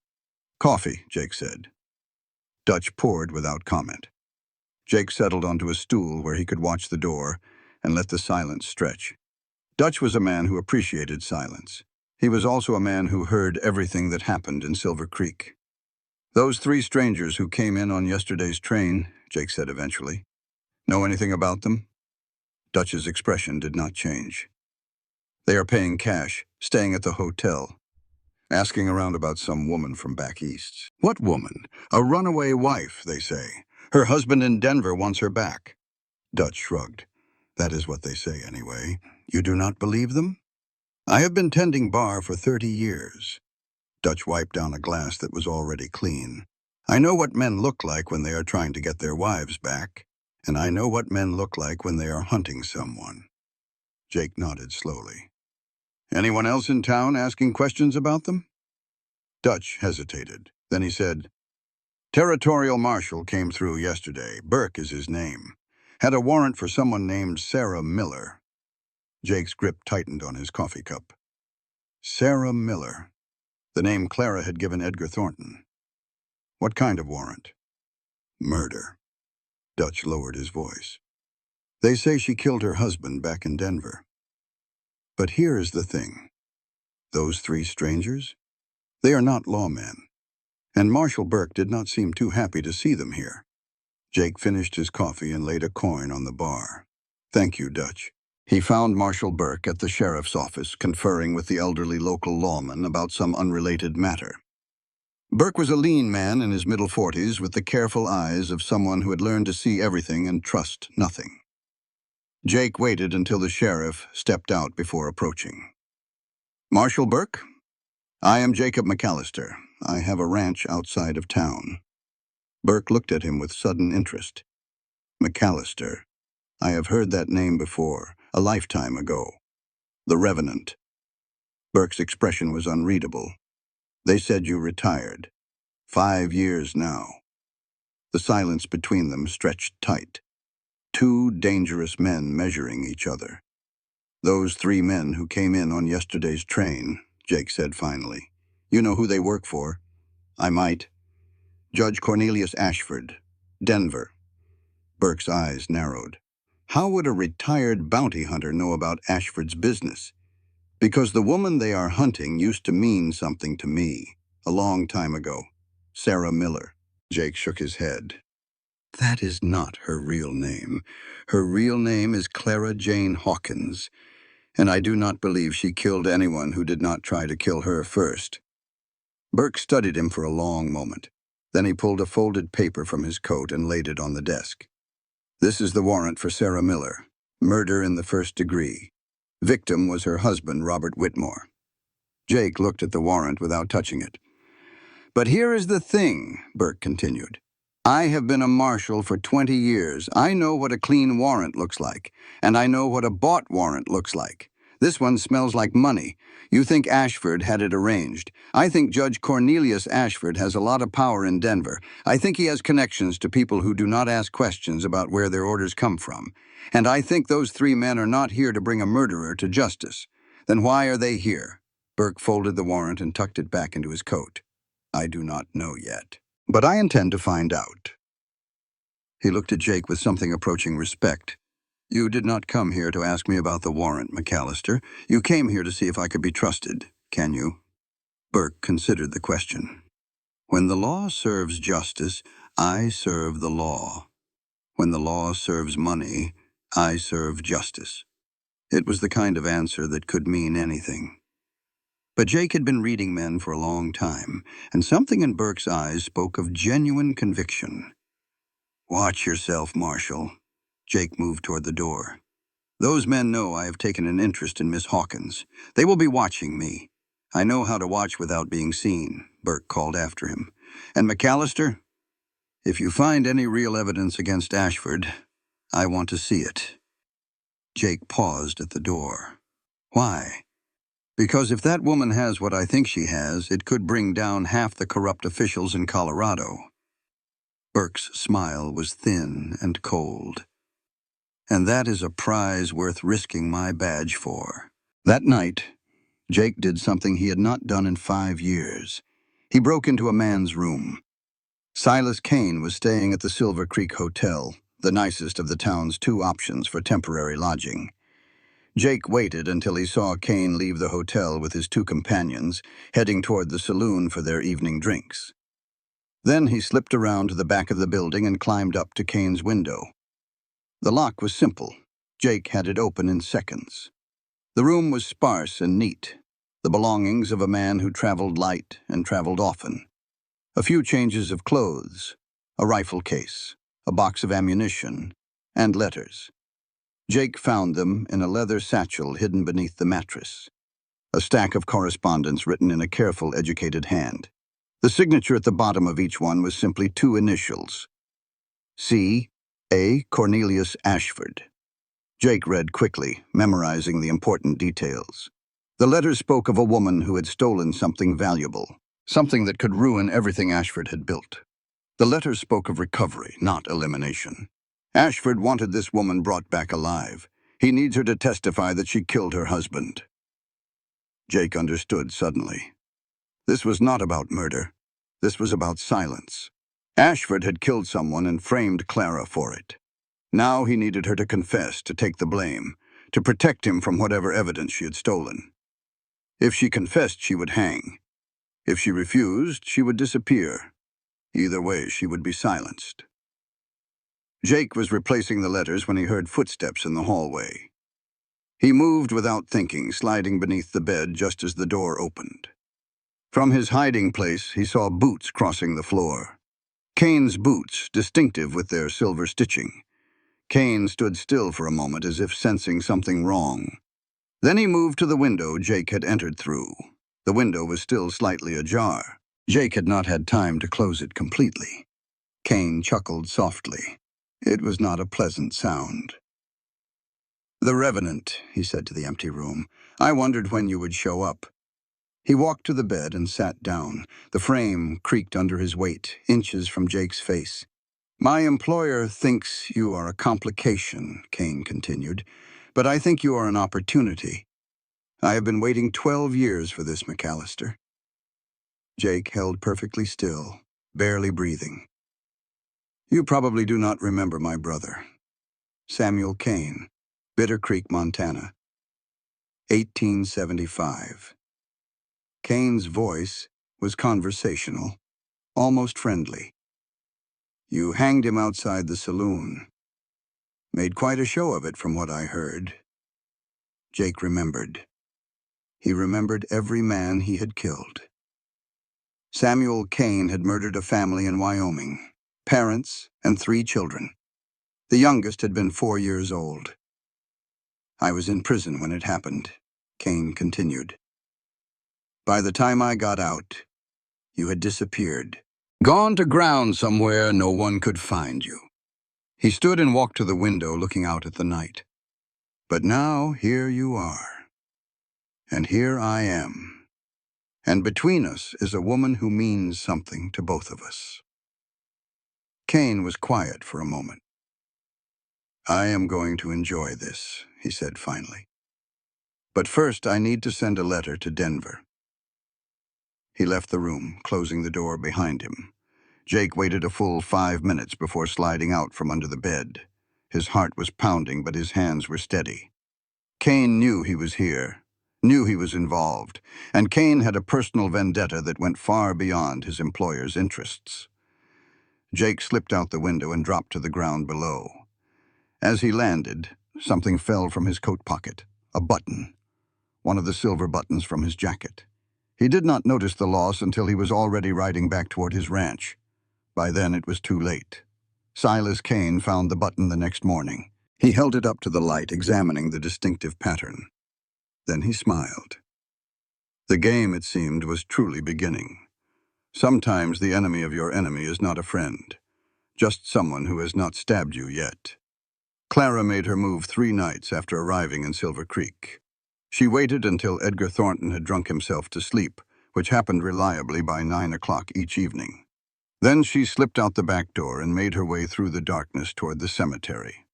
"Coffee," Jake said. Dutch poured without comment. Jake settled onto a stool where he could watch the door and let the silence stretch. Dutch was a man who appreciated silence. He was also a man who heard everything that happened in Silver Creek. "Those three strangers who came in on yesterday's train," Jake said eventually. "Know anything about them?" Dutch's expression did not change. "They are paying cash, staying at the hotel. Asking around about some woman from back east." "What woman?" "A runaway wife, they say. Her husband in Denver wants her back." Dutch shrugged. "That is what they say anyway. You do not believe them?" "I have been tending bar for 30 years. Dutch wiped down a glass that was already clean. "I know what men look like when they are trying to get their wives back, and I know what men look like when they are hunting someone." Jake nodded slowly. "Anyone else in town asking questions about them?" Dutch hesitated. Then he said, "Territorial Marshal came through yesterday. Burke is his name. Had a warrant for someone named Sarah Miller." Jake's grip tightened on his coffee cup. Sarah Miller. The name Clara had given Edgar Thornton. "What kind of warrant?" "Murder." Dutch lowered his voice. "They say she killed her husband back in Denver. But here is the thing. Those three strangers? They are not lawmen. And Marshal Burke did not seem too happy to see them here." Jake finished his coffee and laid a coin on the bar. "Thank you, Dutch." He found Marshal Burke at the sheriff's office, conferring with the elderly local lawman about some unrelated matter. Burke was a lean man in his middle 40s with the careful eyes of someone who had learned to see everything and trust nothing. Jake waited until the sheriff stepped out before approaching. "Marshal Burke? I am Jacob McAllister. I have a ranch outside of town." Burke looked at him with sudden interest. "McAllister. I have heard that name before, a lifetime ago. The Revenant." Burke's expression was unreadable. "They said you retired. 5 years now." The silence between them stretched tight. Two dangerous men measuring each other. "Those three men who came in on yesterday's train," Jake said finally. "You know who they work for?" "I might." "Judge Cornelius Ashford, Denver." Burke's eyes narrowed. "How would a retired bounty hunter know about Ashford's business?" "Because the woman they are hunting used to mean something to me, a long time ago. Sarah Miller." Jake shook his head. "That is not her real name. Her real name is Clara Jane Hawkins, and I do not believe she killed anyone who did not try to kill her first." Burke studied him for a long moment. Then he pulled a folded paper from his coat and laid it on the desk. "This is the warrant for Sarah Miller. Murder in the first degree. Victim was her husband, Robert Whitmore." Jake looked at the warrant without touching it. "But here is the thing," Burke continued. "I have been a marshal for 20 years. I know what a clean warrant looks like, and I know what a bought warrant looks like. This one smells like money. You think Ashford had it arranged. I think Judge Cornelius Ashford has a lot of power in Denver. I think he has connections to people who do not ask questions about where their orders come from. And I think those three men are not here to bring a murderer to justice. Then why are they here?" Burke folded the warrant and tucked it back into his coat. "I do not know yet. But I intend to find out." He looked at Jake with something approaching respect. "You did not come here to ask me about the warrant, McAllister. You came here to see if I could be trusted. Can you?" Burke considered the question. "When the law serves justice, I serve the law. When the law serves money, I serve justice." It was the kind of answer that could mean anything. But Jake had been reading men for a long time, and something in Burke's eyes spoke of genuine conviction. "Watch yourself, Marshal." Jake moved toward the door. "Those men know I have taken an interest in Miss Hawkins. They will be watching me. I know how to watch without being seen," Burke called after him. "And McAllister, if you find any real evidence against Ashford, I want to see it." Jake paused at the door. Why? Because if that woman has what I think she has, it could bring down half the corrupt officials in Colorado. Burke's smile was thin and cold. And that is a prize worth risking my badge for. That night, Jake did something he had not done in 5 years. He broke into a man's room. Silas Kane was staying at the Silver Creek Hotel, the nicest of the town's 2 options for temporary lodging. Jake waited until he saw Kane leave the hotel with his 2 companions, heading toward the saloon for their evening drinks. Then he slipped around to the back of the building and climbed up to Kane's window. The lock was simple. Jake had it open in seconds. The room was sparse and neat, the belongings of a man who traveled light and traveled often. A few changes of clothes, a rifle case, a box of ammunition, and letters. Jake found them in a leather satchel hidden beneath the mattress. A stack of correspondence written in a careful, educated hand. The signature at the bottom of each one was simply 2 initials. C. A. Cornelius Ashford. Jake read quickly, memorizing the important details. The letters spoke of a woman who had stolen something valuable, something that could ruin everything Ashford had built. The letters spoke of recovery, not elimination. Ashford wanted this woman brought back alive. He needs her to testify that she killed her husband. Jake understood suddenly. This was not about murder. This was about silence. Ashford had killed someone and framed Clara for it. Now he needed her to confess, to take the blame, to protect him from whatever evidence she had stolen. If she confessed, she would hang. If she refused, she would disappear. Either way, she would be silenced. Jake was replacing the letters when he heard footsteps in the hallway. He moved without thinking, sliding beneath the bed just as the door opened. From his hiding place, he saw boots crossing the floor. Kane's boots, distinctive with their silver stitching. Kane stood still for a moment as if sensing something wrong. Then he moved to the window Jake had entered through. The window was still slightly ajar. Jake had not had time to close it completely. Kane chuckled softly. It was not a pleasant sound. "The Revenant," he said to the empty room. "I wondered when you would show up." He walked to the bed and sat down. The frame creaked under his weight, inches from Jake's face. "My employer thinks you are a complication," Kane continued, "but I think you are an opportunity. I have been waiting 12 years for this, McAllister." Jake held perfectly still, barely breathing. "You probably do not remember my brother. Samuel Kane, Bitter Creek, Montana. 1875. Kane's voice was conversational, almost friendly. "You hanged him outside the saloon. Made quite a show of it from what I heard." Jake remembered. He remembered every man he had killed. Samuel Kane had murdered a family in Wyoming, parents and 3 children. The youngest had been 4 years old. "I was in prison when it happened," Kane continued. "By the time I got out, you had disappeared. Gone to ground somewhere no one could find you." He stood and walked to the window looking out at the night. "But now here you are. And here I am. And between us is a woman who means something to both of us." Kane was quiet for a moment. "I am going to enjoy this," he said finally. "But first I need to send a letter to Denver." He left the room, closing the door behind him. Jake waited a full 5 minutes before sliding out from under the bed. His heart was pounding, but his hands were steady. Kane knew he was here, knew he was involved, and Kane had a personal vendetta that went far beyond his employer's interests. Jake slipped out the window and dropped to the ground below. As he landed, something fell from his coat pocket, a button, one of the silver buttons from his jacket. He did not notice the loss until he was already riding back toward his ranch. By then it was too late. Silas Kane found the button the next morning. He held it up to the light, examining the distinctive pattern. Then he smiled. The game, it seemed, was truly beginning. Sometimes the enemy of your enemy is not a friend, just someone who has not stabbed you yet. Clara made her move 3 nights after arriving in Silver Creek. She waited until Edgar Thornton had drunk himself to sleep, which happened reliably by 9 o'clock each evening. Then she slipped out the back door and made her way through the darkness toward the cemetery.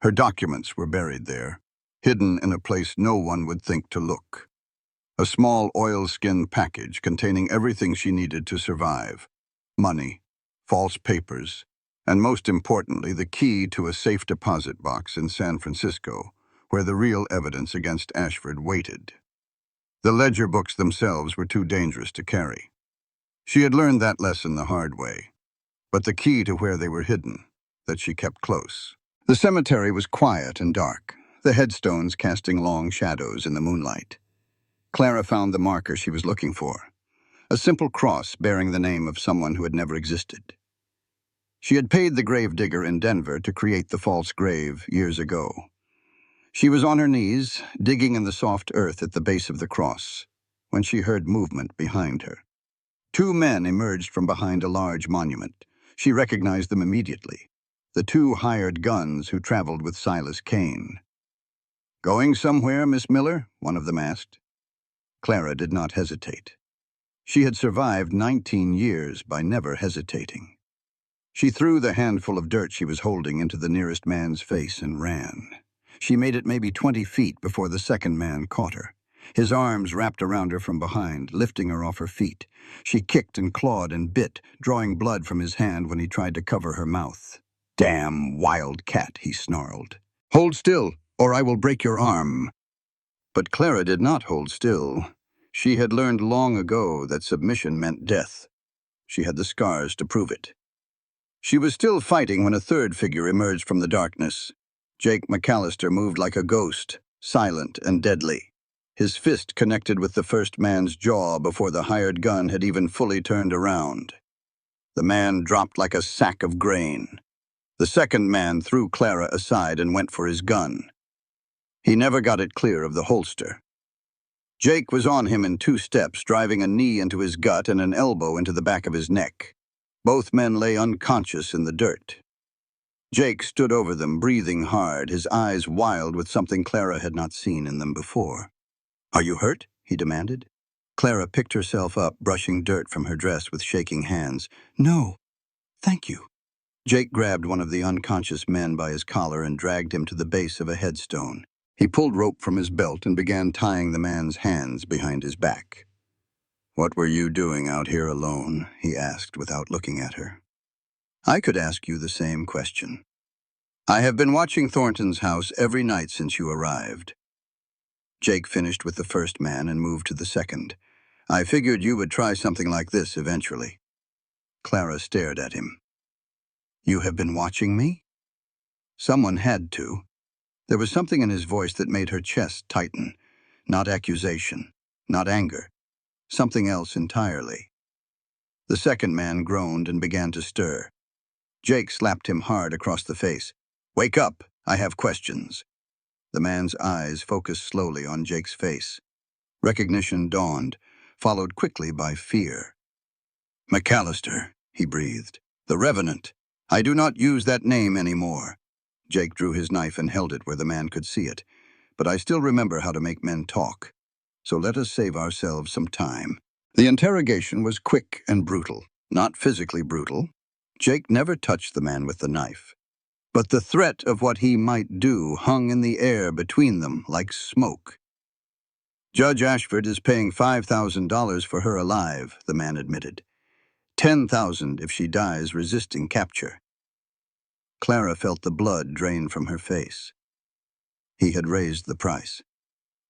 Her documents were buried there, hidden in a place no one would think to look. A small oilskin package containing everything she needed to survive: money, false papers, and most importantly, the key to a safe deposit box in San Francisco, where the real evidence against Ashford waited. The ledger books themselves were too dangerous to carry. She had learned that lesson the hard way, but the key to where they were hidden, that she kept close. The cemetery was quiet and dark, the headstones casting long shadows in the moonlight. Clara found the marker she was looking for, a simple cross bearing the name of someone who had never existed. She had paid the gravedigger in Denver to create the false grave years ago. She was on her knees, digging in the soft earth at the base of the cross, when she heard movement behind her. 2 men emerged from behind a large monument. She recognized them immediately, the 2 hired guns who traveled with Silas Kane. "Going somewhere, Miss Miller?" one of them asked. Clara did not hesitate. She had survived 19 years by never hesitating. She threw the handful of dirt she was holding into the nearest man's face and ran. She made it maybe 20 feet before the second man caught her. His arms wrapped around her from behind, lifting her off her feet. She kicked and clawed and bit, drawing blood from his hand when he tried to cover her mouth. "Damn wildcat," he snarled. "Hold still, or I will break your arm." But Clara did not hold still. She had learned long ago that submission meant death. She had the scars to prove it. She was still fighting when a third figure emerged from the darkness. Jake McAllister moved like a ghost, silent and deadly. His fist connected with the first man's jaw before the hired gun had even fully turned around. The man dropped like a sack of grain. The second man threw Clara aside and went for his gun. He never got it clear of the holster. Jake was on him in 2 steps, driving a knee into his gut and an elbow into the back of his neck. Both men lay unconscious in the dirt. Jake stood over them, breathing hard, his eyes wild with something Clara had not seen in them before. "Are you hurt?" he demanded. Clara picked herself up, brushing dirt from her dress with shaking hands. "No, thank you." Jake grabbed one of the unconscious men by his collar and dragged him to the base of a headstone. He pulled rope from his belt and began tying the man's hands behind his back. "What were you doing out here alone?" he asked without looking at her. "I could ask you the same question." "I have been watching Thornton's house every night since you arrived." Jake finished with the first man and moved to the second. "I figured you would try something like this eventually." Clara stared at him. "You have been watching me?" Someone had to. There was something in his voice that made her chest tighten. Not accusation, not anger. Something else entirely. The second man groaned and began to stir. Jake slapped him hard across the face. "Wake up, I have questions." The man's eyes focused slowly on Jake's face. Recognition dawned, followed quickly by fear. "McAllister," he breathed. "The Revenant. I do not use that name anymore." Jake drew his knife and held it where the man could see it. "But I still remember how to make men talk. So let us save ourselves some time." The interrogation was quick and brutal, not physically brutal. Jake never touched the man with the knife. But the threat of what he might do hung in the air between them like smoke. "Judge Ashford is paying $5,000 for her alive," the man admitted. $10,000 if she dies resisting capture. Clara felt the blood drain from her face. He had raised the price.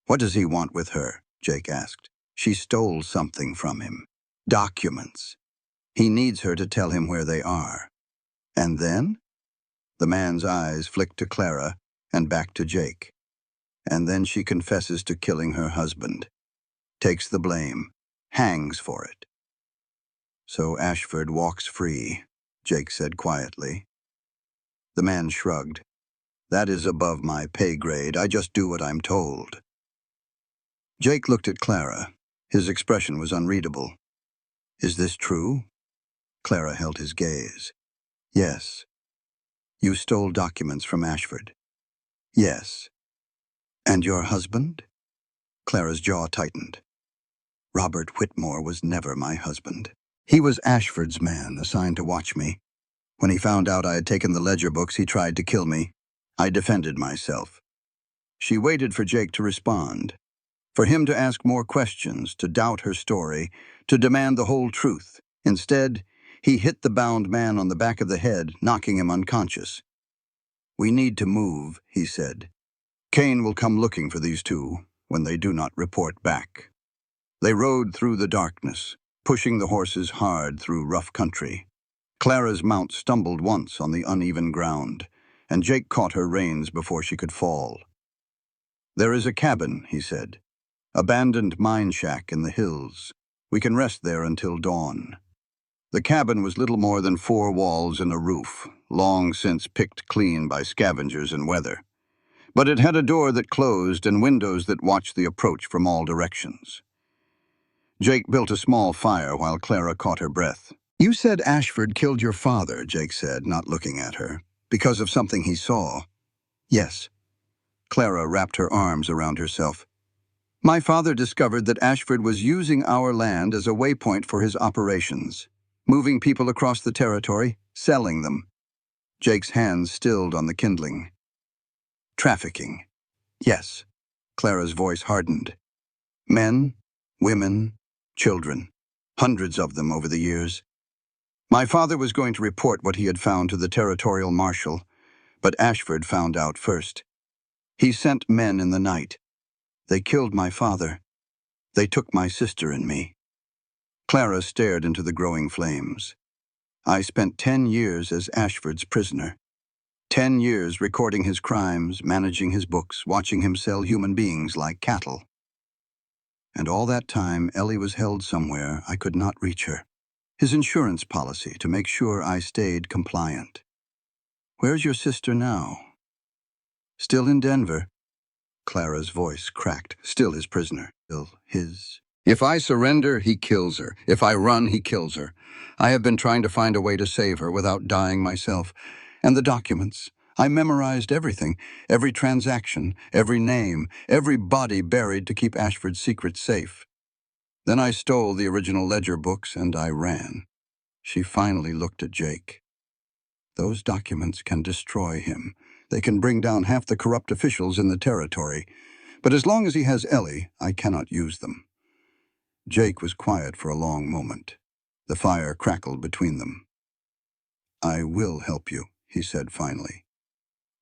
"What does he want with her?" Jake asked. "She stole something from him. Documents. He needs her to tell him where they are." "And then?" The man's eyes flicked to Clara and back to Jake. "And then she confesses to killing her husband. Takes the blame. Hangs for it." "So Ashford walks free," Jake said quietly. The man shrugged. "That is above my pay grade. I just do what I'm told." Jake looked at Clara. His expression was unreadable. "Is this true?" Clara held his gaze. "Yes." You stole documents from Ashford. Yes. And your husband? Clara's jaw tightened. Robert Whitmore was never my husband. He was Ashford's man, assigned to watch me. When he found out I had taken the ledger books, he tried to kill me. I defended myself. She waited for Jake to respond, for him to ask more questions, to doubt her story, to demand the whole truth. Instead, he hit the bound man on the back of the head, knocking him unconscious. "We need to move," he said. "Kane will come looking for these two when they do not report back." They rode through the darkness, pushing the horses hard through rough country. Clara's mount stumbled once on the uneven ground, and Jake caught her reins before she could fall. "There is a cabin," he said. "Abandoned mine shack in the hills. We can rest there until dawn." The cabin was little more than 4 walls and a roof, long since picked clean by scavengers and weather. But it had a door that closed and windows that watched the approach from all directions. Jake built a small fire while Clara caught her breath. "You said Ashford killed your father," Jake said, not looking at her, "because of something he saw." "Yes." Clara wrapped her arms around herself. "My father discovered that Ashford was using our land as a waypoint for his operations, moving people across the territory, selling them." Jake's hands stilled on the kindling. "Trafficking." "Yes." Clara's voice hardened. "Men, women, children. Hundreds of them over the years. My father was going to report what he had found to the territorial marshal, but Ashford found out first. He sent men in the night. They killed my father. They took my sister and me." Clara stared into the growing flames. "I spent 10 years as Ashford's prisoner. 10 years recording his crimes, managing his books, watching him sell human beings like cattle. And all that time, Ellie was held somewhere. I could not reach her. His insurance policy to make sure I stayed compliant. Where's your sister now?" "Still in Denver." Clara's voice cracked. "Still his prisoner. Still his. If I surrender, he kills her. If I run, he kills her. I have been trying to find a way to save her without dying myself. And the documents. I memorized everything, every transaction, every name, every body buried to keep Ashford's secret safe. Then I stole the original ledger books and I ran." She finally looked at Jake. "Those documents can destroy him. They can bring down half the corrupt officials in the territory. But as long as he has Ellie, I cannot use them." Jake was quiet for a long moment. The fire crackled between them. "I will help you," he said finally.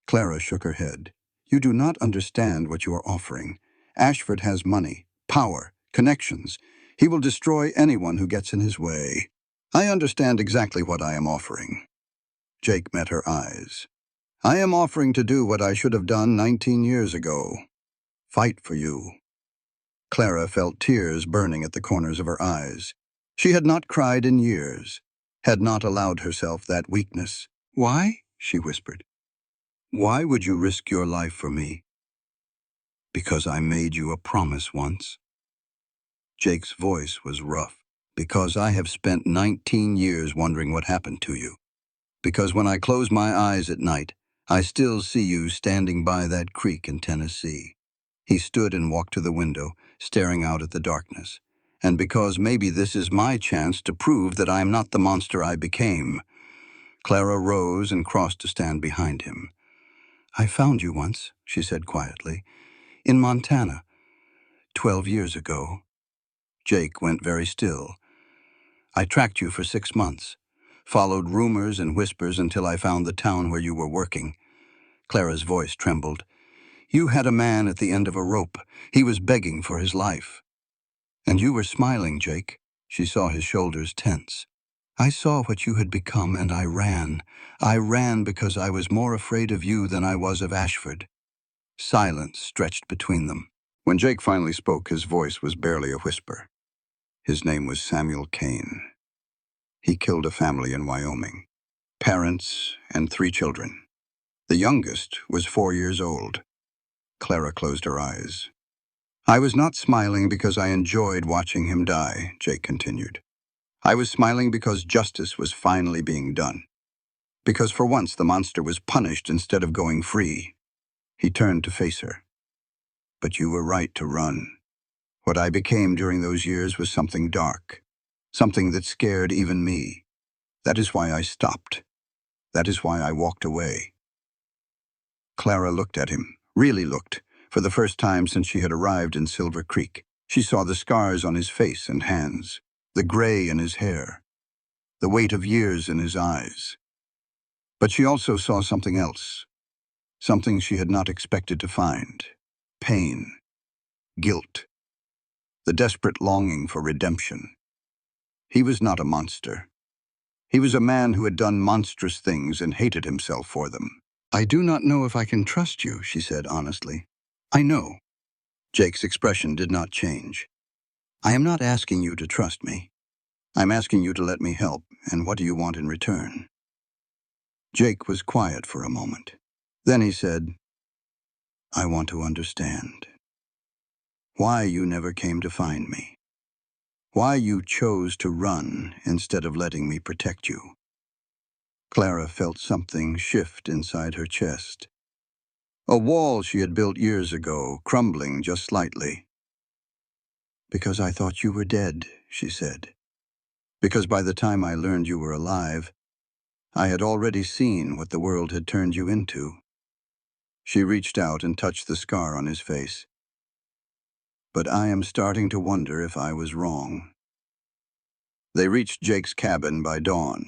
Clara shook her head. "You do not understand what you are offering. Ashford has money, power, connections. He will destroy anyone who gets in his way. I understand exactly what I am offering." Jake met her eyes. "I am offering to do what I should have done 19 years ago. Fight for you." Clara felt tears burning at the corners of her eyes. She had not cried in years, had not allowed herself that weakness. "Why?" she whispered. "Why would you risk your life for me?" "Because I made you a promise once." Jake's voice was rough. "Because I have spent 19 years wondering what happened to you. Because when I close my eyes at night, I still see you standing by that creek in Tennessee." He stood and walked to the window, staring out at the darkness. "And because maybe this is my chance to prove that I am not the monster I became." Clara rose and crossed to stand behind him. "I found you once," she said quietly, "in Montana, 12 years ago." Jake went very still. "I tracked you for 6 months, followed rumors and whispers until I found the town where you were working." Clara's voice trembled. "You had a man at the end of a rope. He was begging for his life. And you were smiling, Jake." She saw his shoulders tense. "I saw what you had become and I ran. I ran because I was more afraid of you than I was of Ashford." Silence stretched between them. When Jake finally spoke, his voice was barely a whisper. His name was Samuel Kane. He killed a family in Wyoming. Parents and 3 children. The youngest was 4 years old. Clara closed her eyes. "I was not smiling because I enjoyed watching him die," Jake continued. "I was smiling because justice was finally being done. because for once the monster was punished instead of going free. He turned to face her. But you were right to run. What I became during those years was something dark, something that scared even me. That is why I stopped. That is why I walked away. Clara looked at him, really looked, for the first time since she had arrived in Silver Creek. She saw the scars on his face and hands, the gray in his hair, the weight of years in his eyes. But she also saw something else, something she had not expected to find. Pain, guilt, the desperate longing for redemption. He was not a monster. He was a man who had done monstrous things and hated himself for them. I do not know if I can trust you, she said honestly. I know. Jake's expression did not change. I am not asking you to trust me. I'm asking you to let me help, and what do you want in return? Jake was quiet for a moment. Then he said, I want to understand. Why you never came to find me. Why you chose to run instead of letting me protect you. Clara felt something shift inside her chest. A wall she had built years ago, crumbling just slightly. Because I thought you were dead, she said. Because by the time I learned you were alive, I had already seen what the world had turned you into. She reached out and touched the scar on his face. But I am starting to wonder if I was wrong. They reached Jake's cabin by dawn.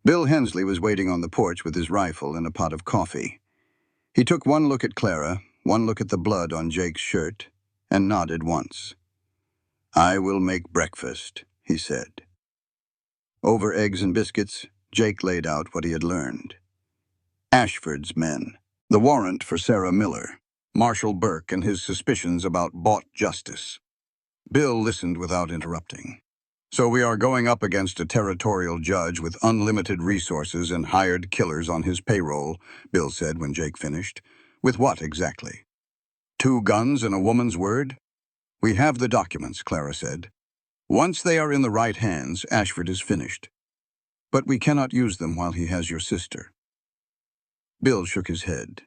Bill Hensley was waiting on the porch with his rifle and a pot of coffee. He took one look at Clara, one look at the blood on Jake's shirt, and nodded once. I will make breakfast, he said. Over eggs and biscuits, Jake laid out what he had learned. Ashford's men, the warrant for Sarah Miller, Marshall Burke and his suspicions about bought justice. Bill listened without interrupting. So we are going up against a territorial judge with unlimited resources and hired killers on his payroll, Bill said when Jake finished. With what exactly? 2 guns and a woman's word? We have the documents, Clara said. Once they are in the right hands, Ashford is finished. But we cannot use them while he has your sister. Bill shook his head.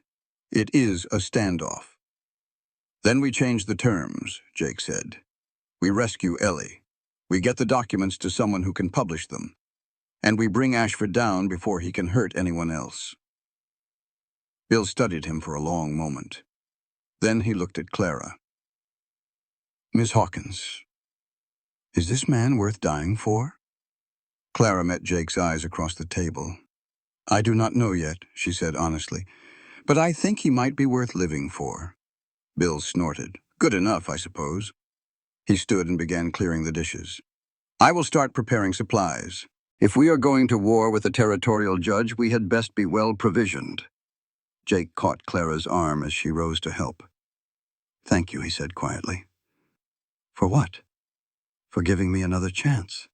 It is a standoff. Then we change the terms, Jake said. We rescue Ellie. We get the documents to someone who can publish them. And we bring Ashford down before he can hurt anyone else. Bill studied him for a long moment. Then he looked at Clara. Miss Hawkins, is this man worth dying for? Clara met Jake's eyes across the table. I do not know yet, she said honestly, but I think he might be worth living for. Bill snorted. Good enough, I suppose. He stood and began clearing the dishes. I will start preparing supplies. If we are going to war with a territorial judge, we had best be well provisioned. Jake caught Clara's arm as she rose to help. Thank you, he said quietly. For what? For giving me another chance.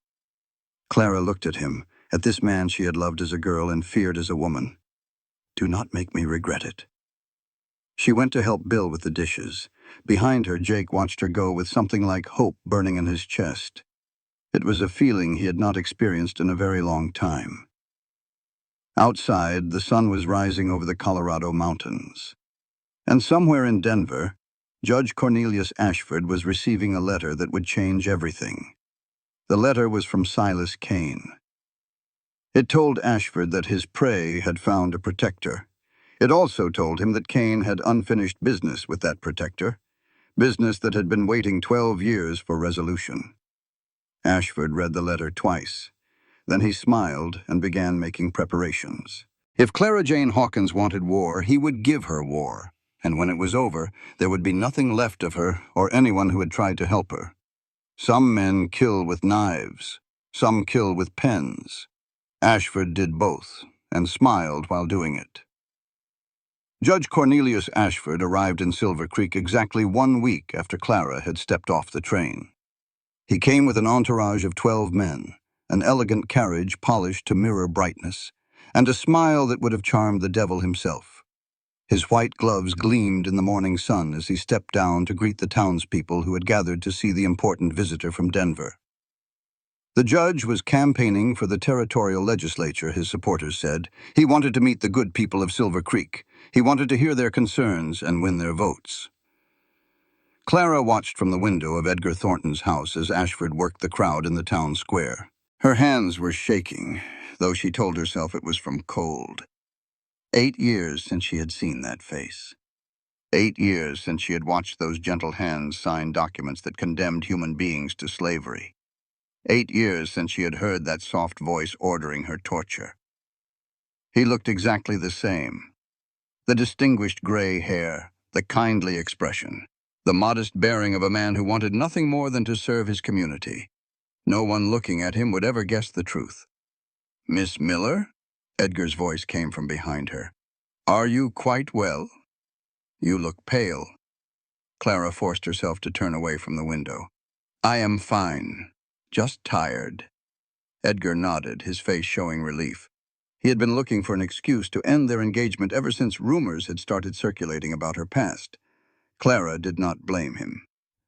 Clara looked at him, at this man she had loved as a girl and feared as a woman. Do not make me regret it. She went to help Bill with the dishes. Behind her, Jake watched her go with something like hope burning in his chest. It was a feeling he had not experienced in a very long time. Outside, the sun was rising over the Colorado mountains. And somewhere in Denver, Judge Cornelius Ashford was receiving a letter that would change everything. The letter was from Silas Kane. It told Ashford that his prey had found a protector. It also told him that Kane had unfinished business with that protector, business that had been waiting 12 years for resolution. Ashford read the letter twice. Then he smiled and began making preparations. If Clara Jane Hawkins wanted war, he would give her war. And when it was over, there would be nothing left of her or anyone who had tried to help her. Some men kill with knives, some kill with pens. Ashford did both, and smiled while doing it. Judge Cornelius Ashford arrived in Silver Creek exactly 1 week after Clara had stepped off the train. He came with an entourage of 12 men, an elegant carriage polished to mirror brightness, and a smile that would have charmed the devil himself. His white gloves gleamed in the morning sun as he stepped down to greet the townspeople who had gathered to see the important visitor from Denver. The judge was campaigning for the territorial legislature, his supporters said. He wanted to meet the good people of Silver Creek. He wanted to hear their concerns and win their votes. Clara watched from the window of Edgar Thornton's house as Ashford worked the crowd in the town square. Her hands were shaking, though she told herself it was from cold. 8 years since she had seen that face. 8 years since she had watched those gentle hands sign documents that condemned human beings to slavery. 8 years since she had heard that soft voice ordering her torture. He looked exactly the same. The distinguished gray hair, the kindly expression, the modest bearing of a man who wanted nothing more than to serve his community. No one looking at him would ever guess the truth. "Miss Miller?" Edgar's voice came from behind her. "Are you quite well? You look pale." Clara forced herself to turn away from the window. "I am fine. Just tired." Edgar nodded, his face showing relief. He had been looking for an excuse to end their engagement ever since rumors had started circulating about her past. Clara did not blame him.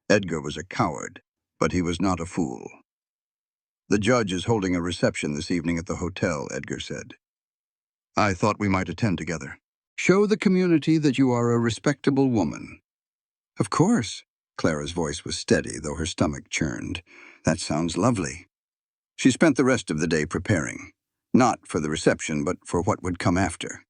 Edgar was a coward, but he was not a fool. "The judge is holding a reception this evening at the hotel," Edgar said. "I thought we might attend together. Show the community that you are a respectable woman." "Of course." Clara's voice was steady, though her stomach churned. "That sounds lovely." She spent the rest of the day preparing. Not for the reception, but for what would come after.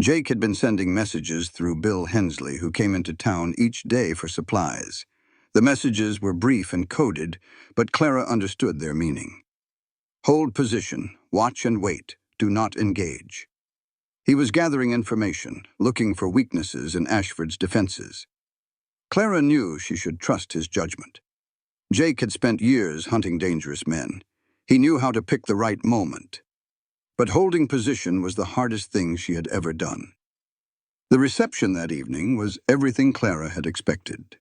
Jake had been sending messages through Bill Hensley, who came into town each day for supplies. The messages were brief and coded, but Clara understood their meaning. Hold position, watch and wait, do not engage. He was gathering information, looking for weaknesses in Ashford's defenses. Clara knew she should trust his judgment. Jake had spent years hunting dangerous men. He knew how to pick the right moment. But holding position was the hardest thing she had ever done. The reception that evening was everything Clara had expected.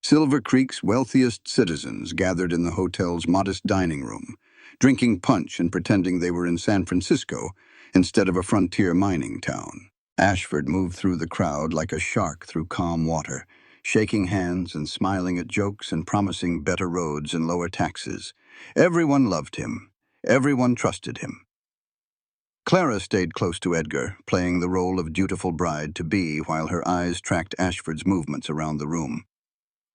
Silver Creek's wealthiest citizens gathered in the hotel's modest dining room, drinking punch and pretending they were in San Francisco instead of a frontier mining town. Ashford moved through the crowd like a shark through calm water, shaking hands and smiling at jokes and promising better roads and lower taxes. Everyone loved him. Everyone trusted him. Clara stayed close to Edgar, playing the role of dutiful bride-to-be while her eyes tracked Ashford's movements around the room.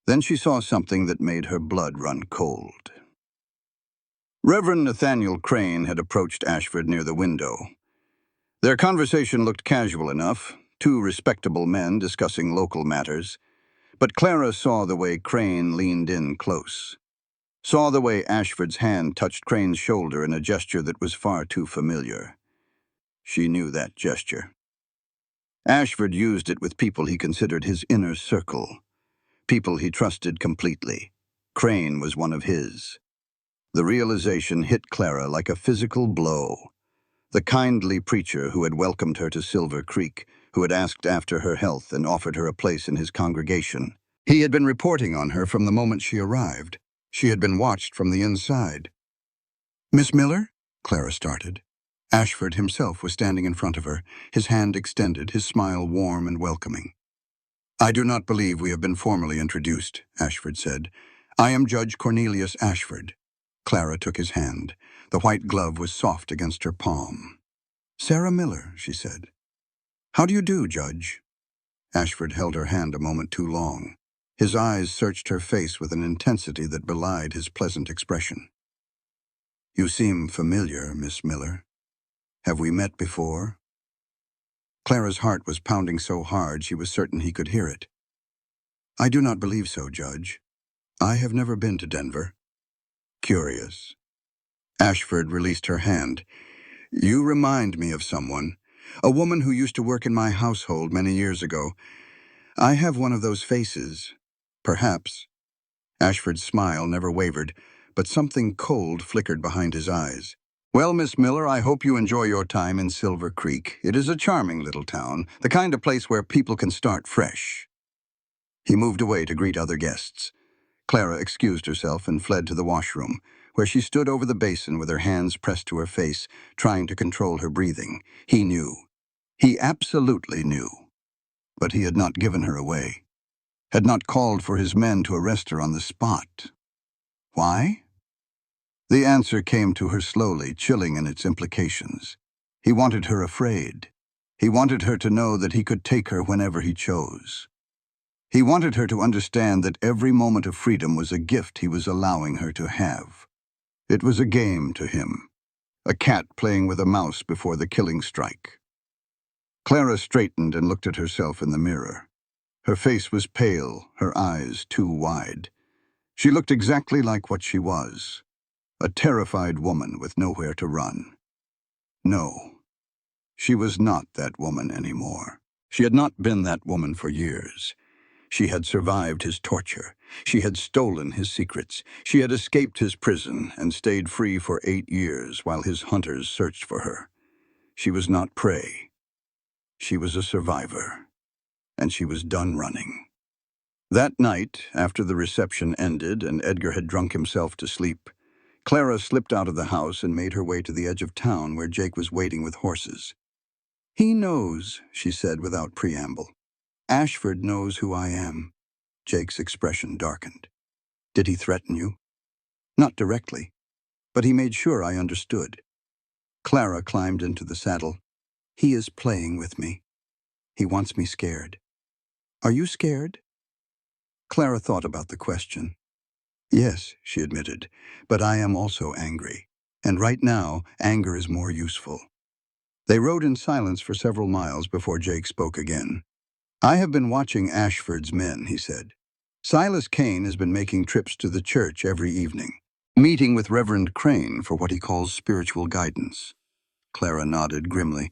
Then she saw something that made her blood run cold. Reverend Nathaniel Crane had approached Ashford near the window. Their conversation looked casual enough, two respectable men discussing local matters, but Clara saw the way Crane leaned in close. Saw the way Ashford's hand touched Crane's shoulder in a gesture that was far too familiar. She knew that gesture. Ashford used it with people he considered his inner circle, people he trusted completely. Crane was one of his. The realization hit Clara like a physical blow. The kindly preacher who had welcomed her to Silver Creek, who had asked after her health and offered her a place in his congregation. He had been reporting on her from the moment she arrived. She had been watched from the inside. "Miss Miller?" Clara started. Ashford himself was standing in front of her, his hand extended, his smile warm and welcoming. "I do not believe we have been formally introduced," Ashford said. "I am Judge Cornelius Ashford." Clara took his hand. The white glove was soft against her palm. "Sarah Miller," she said. "How do you do, Judge?" Ashford held her hand a moment too long. His eyes searched her face with an intensity that belied his pleasant expression. "You seem familiar, Miss Miller. Have we met before?" Clara's heart was pounding so hard she was certain he could hear it. "I do not believe so, Judge. I have never been to Denver." "Curious." Ashford released her hand. "You remind me of someone, a woman who used to work in my household many years ago. I have one of those faces. Perhaps." Ashford's smile never wavered, but something cold flickered behind his eyes. "Well, Miss Miller, I hope you enjoy your time in Silver Creek. It is a charming little town, the kind of place where people can start fresh." He moved away to greet other guests. Clara excused herself and fled to the washroom, where she stood over the basin with her hands pressed to her face, trying to control her breathing. He knew. He absolutely knew. But he had not given her away. Had not called for his men to arrest her on the spot. Why? The answer came to her slowly, chilling in its implications. He wanted her afraid. He wanted her to know that he could take her whenever he chose. He wanted her to understand that every moment of freedom was a gift he was allowing her to have. It was a game to him, a cat playing with a mouse before the killing strike. Clara straightened and looked at herself in the mirror. Her face was pale, her eyes too wide. She looked exactly like what she was, a terrified woman with nowhere to run. No, she was not that woman anymore. She had not been that woman for years. She had survived his torture. She had stolen his secrets. She had escaped his prison and stayed free for 8 years while his hunters searched for her. She was not prey. She was a survivor, and she was done running. That night, after the reception ended and Edgar had drunk himself to sleep, Clara slipped out of the house and made her way to the edge of town where Jake was waiting with horses. "He knows," she said without preamble. "Ashford knows who I am." Jake's expression darkened. "Did he threaten you?" "Not directly, but he made sure I understood." Clara climbed into the saddle. "He is playing with me. He wants me scared." "Are you scared?" Clara thought about the question. "Yes," she admitted, "but I am also angry. And right now, anger is more useful." They rode in silence for several miles before Jake spoke again. "I have been watching Ashford's men," he said. "Silas Kane has been making trips to the church every evening, meeting with Reverend Crane for what he calls spiritual guidance." Clara nodded grimly.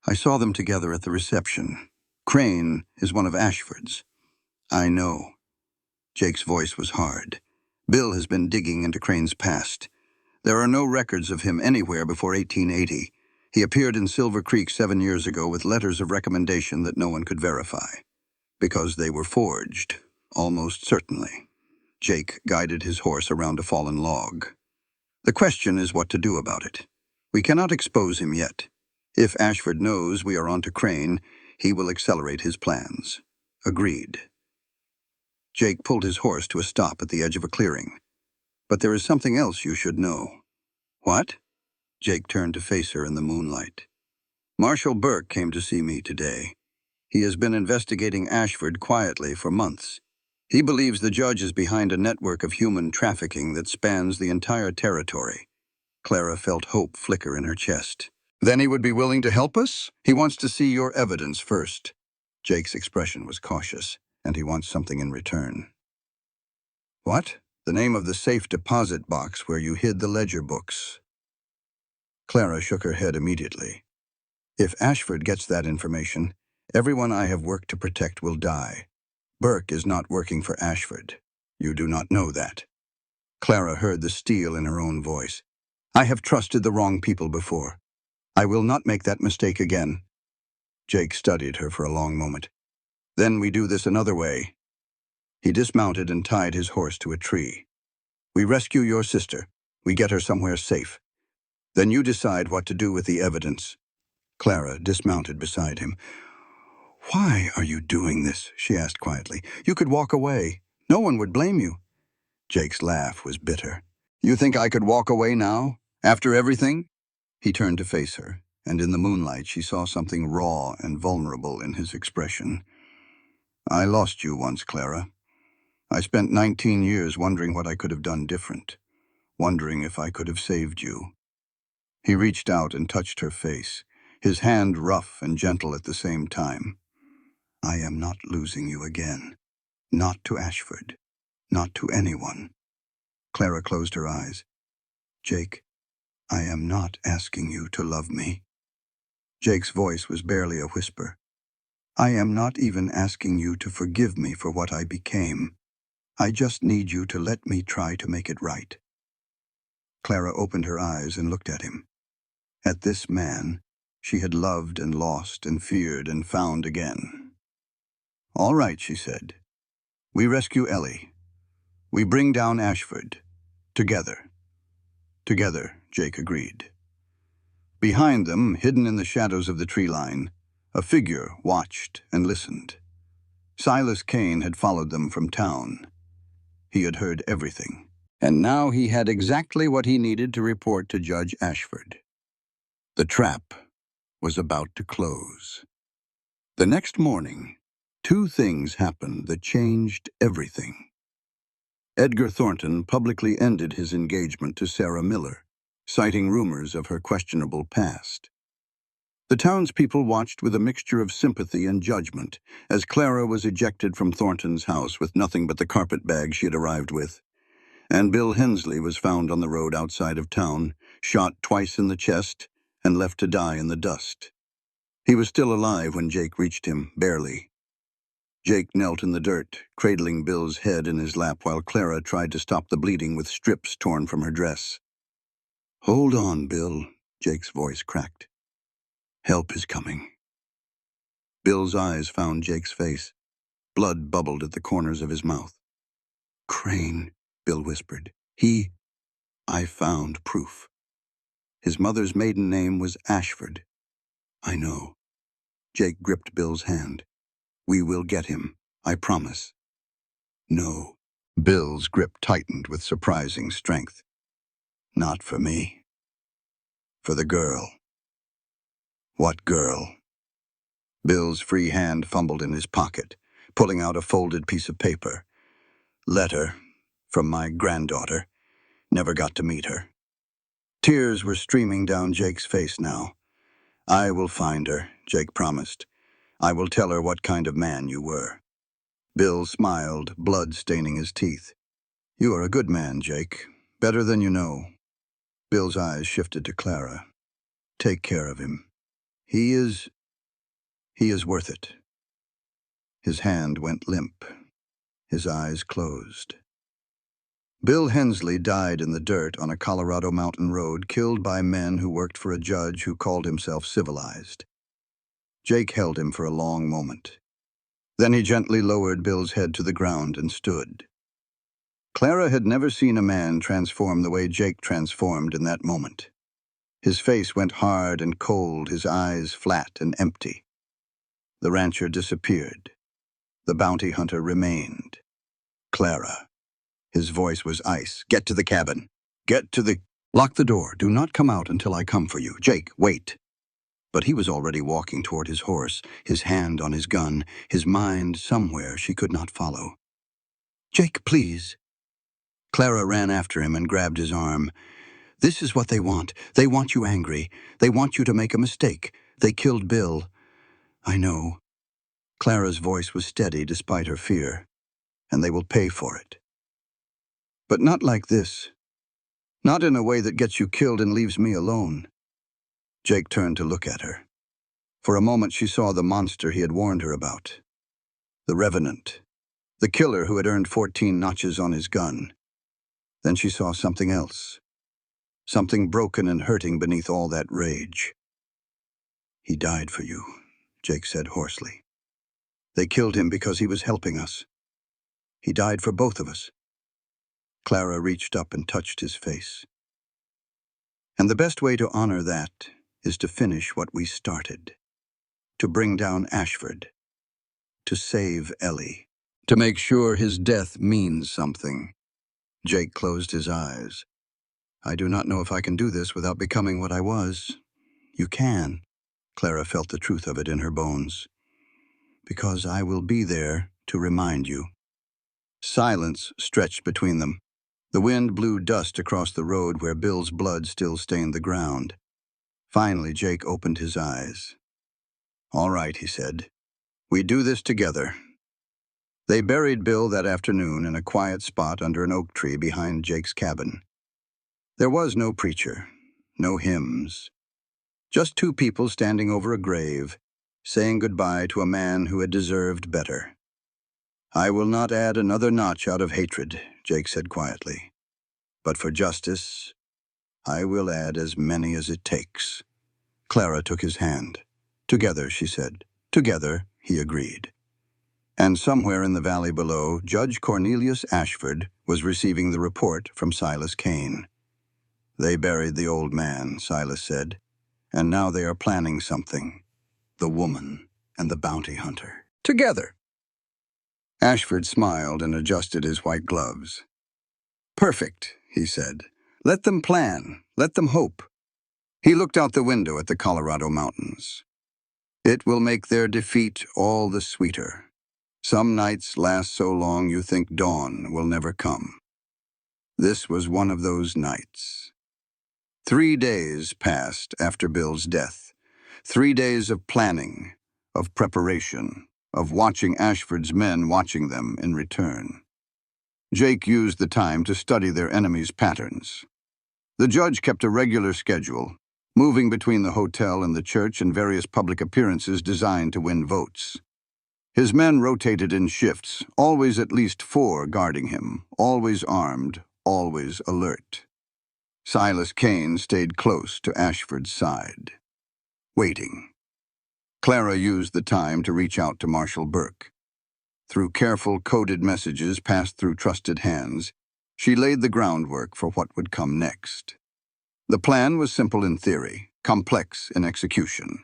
"I saw them together at the reception. Crane is one of Ashford's." "I know." Jake's voice was hard. "Bill has been digging into Crane's past. There are no records of him anywhere before 1880. He appeared in Silver Creek 7 years ago with letters of recommendation that no one could verify. Because they were forged, almost certainly." Jake guided his horse around a fallen log. "The question is what to do about it. We cannot expose him yet. If Ashford knows we are onto Crane, he will accelerate his plans." "Agreed." Jake pulled his horse to a stop at the edge of a clearing. "But there is something else you should know." "What?" Jake turned to face her in the moonlight. "Marshal Burke came to see me today. He has been investigating Ashford quietly for months. He believes the judge is behind a network of human trafficking that spans the entire territory." Clara felt hope flicker in her chest. "Then he would be willing to help us? He wants to see your evidence first." Jake's expression was cautious, "and he wants something in return." "What?" "The name of the safe deposit box where you hid the ledger books." Clara shook her head immediately. "If Ashford gets that information, everyone I have worked to protect will die. Burke is not working for Ashford. You do not know that." Clara heard the steel in her own voice. "I have trusted the wrong people before. I will not make that mistake again." Jake studied her for a long moment. "Then we do this another way." He dismounted and tied his horse to a tree. "We rescue your sister. We get her somewhere safe. Then you decide what to do with the evidence." Clara dismounted beside him. "Why are you doing this?" she asked quietly. "You could walk away. No one would blame you." Jake's laugh was bitter. "You think I could walk away now, after everything?" He turned to face her, and in the moonlight she saw something raw and vulnerable in his expression. "I lost you once, Clara. I spent 19 years wondering what I could have done different, wondering if I could have saved you." He reached out and touched her face, his hand rough and gentle at the same time. "I am not losing you again. Not to Ashford. Not to anyone." Clara closed her eyes. "Jake, I am not asking you to love me." Jake's voice was barely a whisper. "I am not even asking you to forgive me for what I became. I just need you to let me try to make it right." Clara opened her eyes and looked at him. At this man she had loved and lost and feared and found again. "All right," she said. "We rescue Ellie. We bring down Ashford. Together." "Together," Jake agreed. Behind them, hidden in the shadows of the tree line, a figure watched and listened. Silas Kane had followed them from town. He had heard everything. And now he had exactly what he needed to report to Judge Ashford. The trap was about to close. The next morning, two things happened that changed everything. Edgar Thornton publicly ended his engagement to Sarah Miller, citing rumors of her questionable past. The townspeople watched with a mixture of sympathy and judgment as Clara was ejected from Thornton's house with nothing but the carpet bag she had arrived with. And Bill Hensley was found on the road outside of town, shot twice in the chest, and left to die in the dust. He was still alive when Jake reached him, barely. Jake knelt in the dirt, cradling Bill's head in his lap while Clara tried to stop the bleeding with strips torn from her dress. "Hold on, Bill," Jake's voice cracked. "Help is coming." Bill's eyes found Jake's face. Blood bubbled at the corners of his mouth. "Crane," Bill whispered. I found proof. His mother's maiden name was Ashford." "I know." Jake gripped Bill's hand. "We will get him, I promise." "No." Bill's grip tightened with surprising strength. "Not for me. For the girl." "What girl?" Bill's free hand fumbled in his pocket, pulling out a folded piece of paper. "Letter from my granddaughter. Never got to meet her." Tears were streaming down Jake's face now. "I will find her," Jake promised. "I will tell her what kind of man you were." Bill smiled, blood staining his teeth. "You are a good man, Jake. Better than you know." Bill's eyes shifted to Clara. "Take care of him. He is worth it." His hand went limp. His eyes closed. Bill Hensley died in the dirt on a Colorado mountain road, killed by men who worked for a judge who called himself civilized. Jake held him for a long moment. Then he gently lowered Bill's head to the ground and stood. Clara had never seen a man transform the way Jake transformed in that moment. His face went hard and cold, his eyes flat and empty. The rancher disappeared. The bounty hunter remained. "Clara." His voice was ice. "Get to the cabin. Get to the... Lock the door. Do not come out until I come for you. Jake, wait." But he was already walking toward his horse, his hand on his gun, his mind somewhere she could not follow. "Jake, please." Clara ran after him and grabbed his arm. "This is what they want. They want you angry. They want you to make a mistake. They killed Bill." "I know." Clara's voice was steady despite her fear. "And they will pay for it. But not like this. Not in a way that gets you killed and leaves me alone." Jake turned to look at her. For a moment she saw the monster he had warned her about. The Revenant. The killer who had earned 14 notches on his gun. Then she saw something else. Something broken and hurting beneath all that rage. "He died for you," Jake said hoarsely. "They killed him because he was helping us. He died for both of us." Clara reached up and touched his face. "And the best way to honor that is to finish what we started. To bring down Ashford. To save Ellie. To make sure his death means something." Jake closed his eyes. "I do not know if I can do this without becoming what I was." "You can." Clara felt the truth of it in her bones. "Because I will be there to remind you." Silence stretched between them. The wind blew dust across the road where Bill's blood still stained the ground. Finally, Jake opened his eyes. "All right," he said. "We do this together." They buried Bill that afternoon in a quiet spot under an oak tree behind Jake's cabin. There was no preacher, no hymns. Just two people standing over a grave, saying goodbye to a man who had deserved better. "I will not add another notch out of hatred," Jake said quietly. "But for justice, I will add as many as it takes." Clara took his hand. "Together," she said. "Together," he agreed. And somewhere in the valley below, Judge Cornelius Ashford was receiving the report from Silas Kane. "They buried the old man," Silas said, "and now they are planning something. The woman and the bounty hunter. Together." Ashford smiled and adjusted his white gloves. Perfect, he said. Let them plan. Let them hope. He looked out the window at the Colorado mountains. It will make their defeat all the sweeter. Some nights last so long you think dawn will never come. This was one of those nights. 3 days passed after Bill's death. 3 days of planning, of preparation, of watching Ashford's men watching them in return. Jake used the time to study their enemies' patterns. The judge kept a regular schedule, moving between the hotel and the church and various public appearances designed to win votes. His men rotated in shifts, always at least 4 guarding him, always armed, always alert. Silas Kane stayed close to Ashford's side, waiting. Clara used the time to reach out to Marshall Burke. Through careful coded messages passed through trusted hands, she laid the groundwork for what would come next. The plan was simple in theory, complex in execution.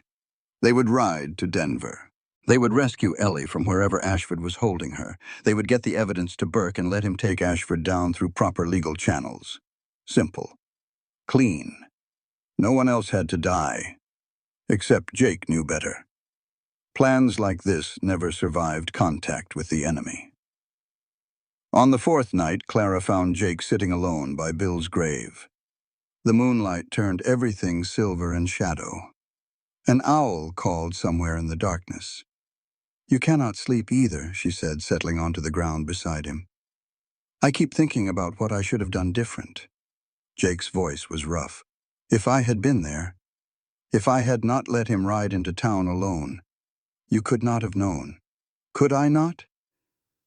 They would ride to Denver. They would rescue Ellie from wherever Ashford was holding her. They would get the evidence to Burke and let him take Ashford down through proper legal channels. Simple. Clean. No one else had to die. Except Jake knew better. Plans like this never survived contact with the enemy. On the 4th night, Clara found Jake sitting alone by Bill's grave. The moonlight turned everything silver and shadow. An owl called somewhere in the darkness. "You cannot sleep either," she said, settling onto the ground beside him. "I keep thinking about what I should have done different." Jake's voice was rough. "If I had been there, if I had not let him ride into town alone, you could not have known. Could I not?"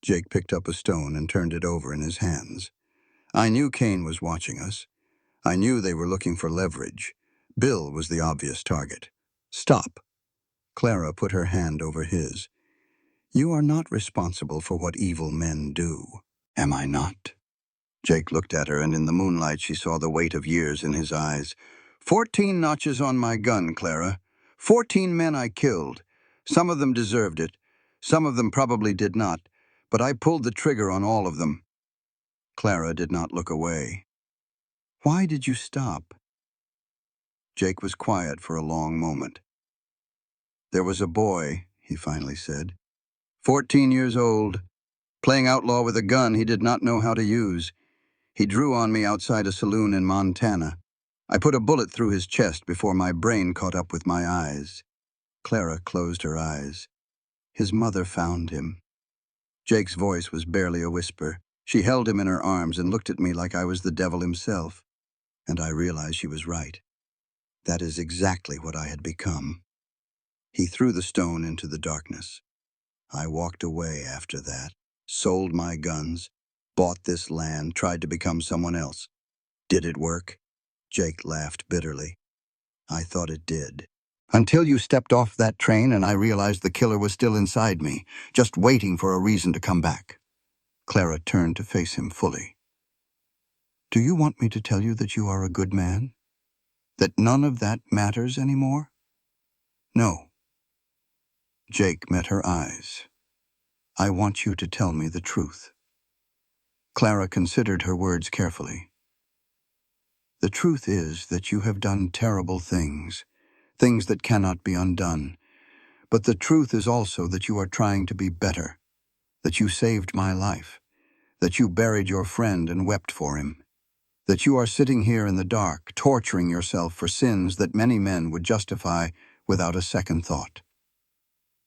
Jake picked up a stone and turned it over in his hands. "I knew Kane was watching us. I knew they were looking for leverage. Bill was the obvious target." "Stop." Clara put her hand over his. "You are not responsible for what evil men do." "Am I not?" Jake looked at her, and in the moonlight she saw the weight of years in his eyes. 14 notches on my gun, Clara. 14 men I killed. Some of them deserved it. Some of them probably did not. But I pulled the trigger on all of them." Clara did not look away. "Why did you stop?" Jake was quiet for a long moment. "There was a boy," he finally said. 14 years old, playing outlaw with a gun he did not know how to use. He drew on me outside a saloon in Montana. I put a bullet through his chest before my brain caught up with my eyes." Clara closed her eyes. "His mother found him." Jake's voice was barely a whisper. She held him in her arms and looked at me like I was the devil himself. And I realized she was right. That is exactly what I had become. He threw the stone into the darkness. I walked away after that, sold my guns, bought this land, tried to become someone else. Did it work? Jake laughed bitterly. "I thought it did. Until you stepped off that train and I realized the killer was still inside me, just waiting for a reason to come back." Clara turned to face him fully. "Do you want me to tell you that you are a good man? That none of that matters anymore?" "No." Jake met her eyes. "I want you to tell me the truth." Clara considered her words carefully. "The truth is that you have done terrible things, things that cannot be undone. But the truth is also that you are trying to be better, that you saved my life, that you buried your friend and wept for him, that you are sitting here in the dark, torturing yourself for sins that many men would justify without a second thought."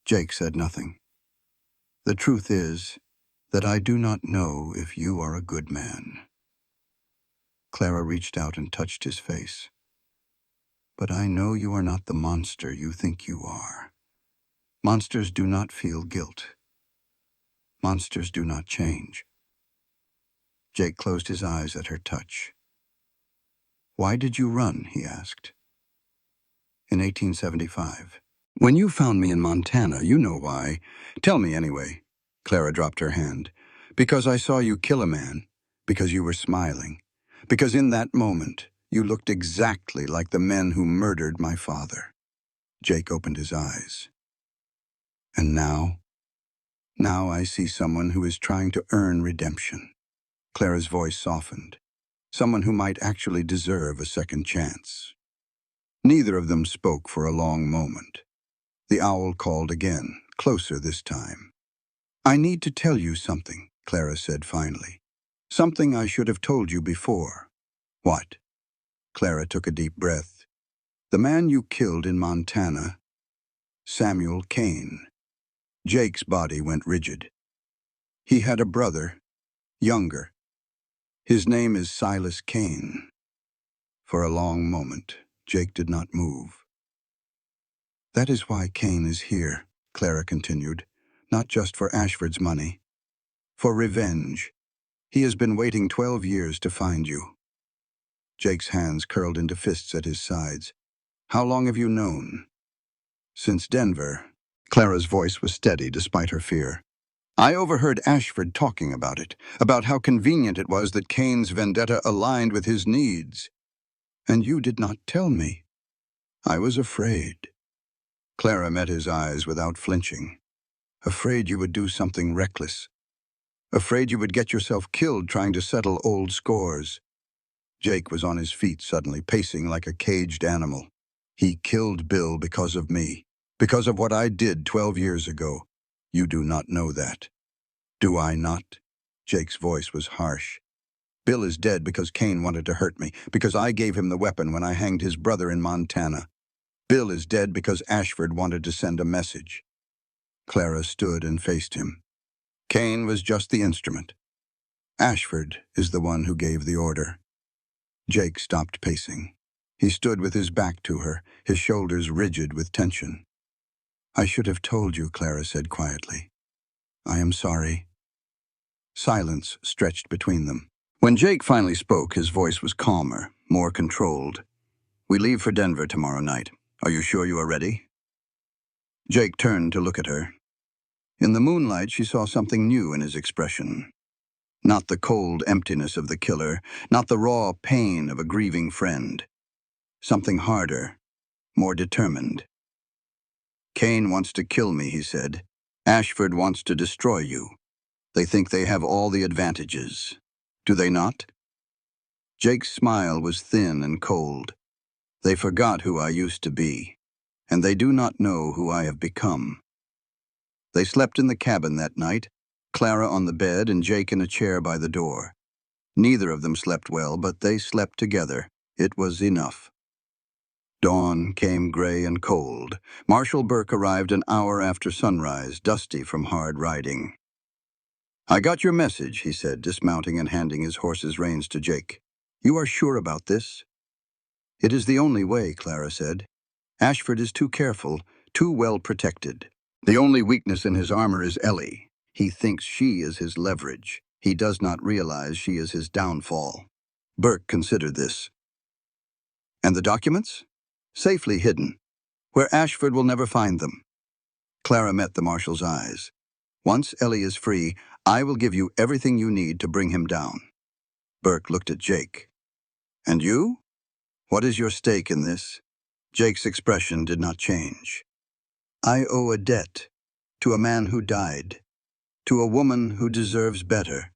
Jake said nothing. "The truth is that I do not know if you are a good man." Clara reached out and touched his face. "But I know you are not the monster you think you are. Monsters do not feel guilt. Monsters do not change." Jake closed his eyes at her touch. "Why did you run?" he asked. "In 1875. When you found me in Montana, you know why. Tell me anyway." Clara dropped her hand. "Because I saw you kill a man. Because you were smiling. Because in that moment, you looked exactly like the men who murdered my father." Jake opened his eyes. "And now? Now I see someone who is trying to earn redemption." Clara's voice softened. Someone who might actually deserve a second chance. Neither of them spoke for a long moment. The owl called again, closer this time. "I need to tell you something," Clara said finally. "Something I should have told you before." "What?" Clara took a deep breath. "The man you killed in Montana, Samuel Kane." Jake's body went rigid. "He had a brother, younger. His name is Silas Kane." For a long moment, Jake did not move. "That is why Kane is here," Clara continued. "Not just for Ashford's money. For revenge. He has been waiting 12 years to find you." Jake's hands curled into fists at his sides. "How long have you known?" "Since Denver." Clara's voice was steady despite her fear. "I overheard Ashford talking about it, about how convenient it was that Kane's vendetta aligned with his needs. And you did not tell me. I was afraid." Clara met his eyes without flinching. "Afraid you would do something reckless. Afraid you would get yourself killed trying to settle old scores." Jake was on his feet suddenly, pacing like a caged animal. "He killed Bill because of me, because of what I did 12 years ago. You do not know that." "Do I not?" Jake's voice was harsh. "Bill is dead because Kane wanted to hurt me, because I gave him the weapon when I hanged his brother in Montana. Bill is dead because Ashford wanted to send a message." Clara stood and faced him. "Kane was just the instrument. Ashford is the one who gave the order." Jake stopped pacing. He stood with his back to her, his shoulders rigid with tension. "I should have told you," Clara said quietly. "I am sorry." Silence stretched between them. When Jake finally spoke, his voice was calmer, more controlled. "We leave for Denver tomorrow night. Are you sure you are ready?" Jake turned to look at her. In the moonlight, she saw something new in his expression. Not the cold emptiness of the killer, not the raw pain of a grieving friend. Something harder, more determined. "Kane wants to kill me," he said. "Ashford wants to destroy you. They think they have all the advantages. Do they not?" Jake's smile was thin and cold. "They forgot who I used to be, and they do not know who I have become." They slept in the cabin that night, Clara on the bed and Jake in a chair by the door. Neither of them slept well, but they slept together. It was enough. Dawn came gray and cold. Marshal Burke arrived an hour after sunrise, dusty from hard riding. "I got your message," he said, dismounting and handing his horse's reins to Jake. "You are sure about this?" "It is the only way," Clara said. "Ashford is too careful, too well protected. The only weakness in his armor is Ellie. He thinks she is his leverage. He does not realize she is his downfall." Burke considered this. "And the documents?" "Safely hidden, where Ashford will never find them." Clara met the marshal's eyes. "Once Ellie is free, I will give you everything you need to bring him down." Burke looked at Jake. "And you? What is your stake in this?" Jake's expression did not change. "I owe a debt to a man who died, to a woman who deserves better,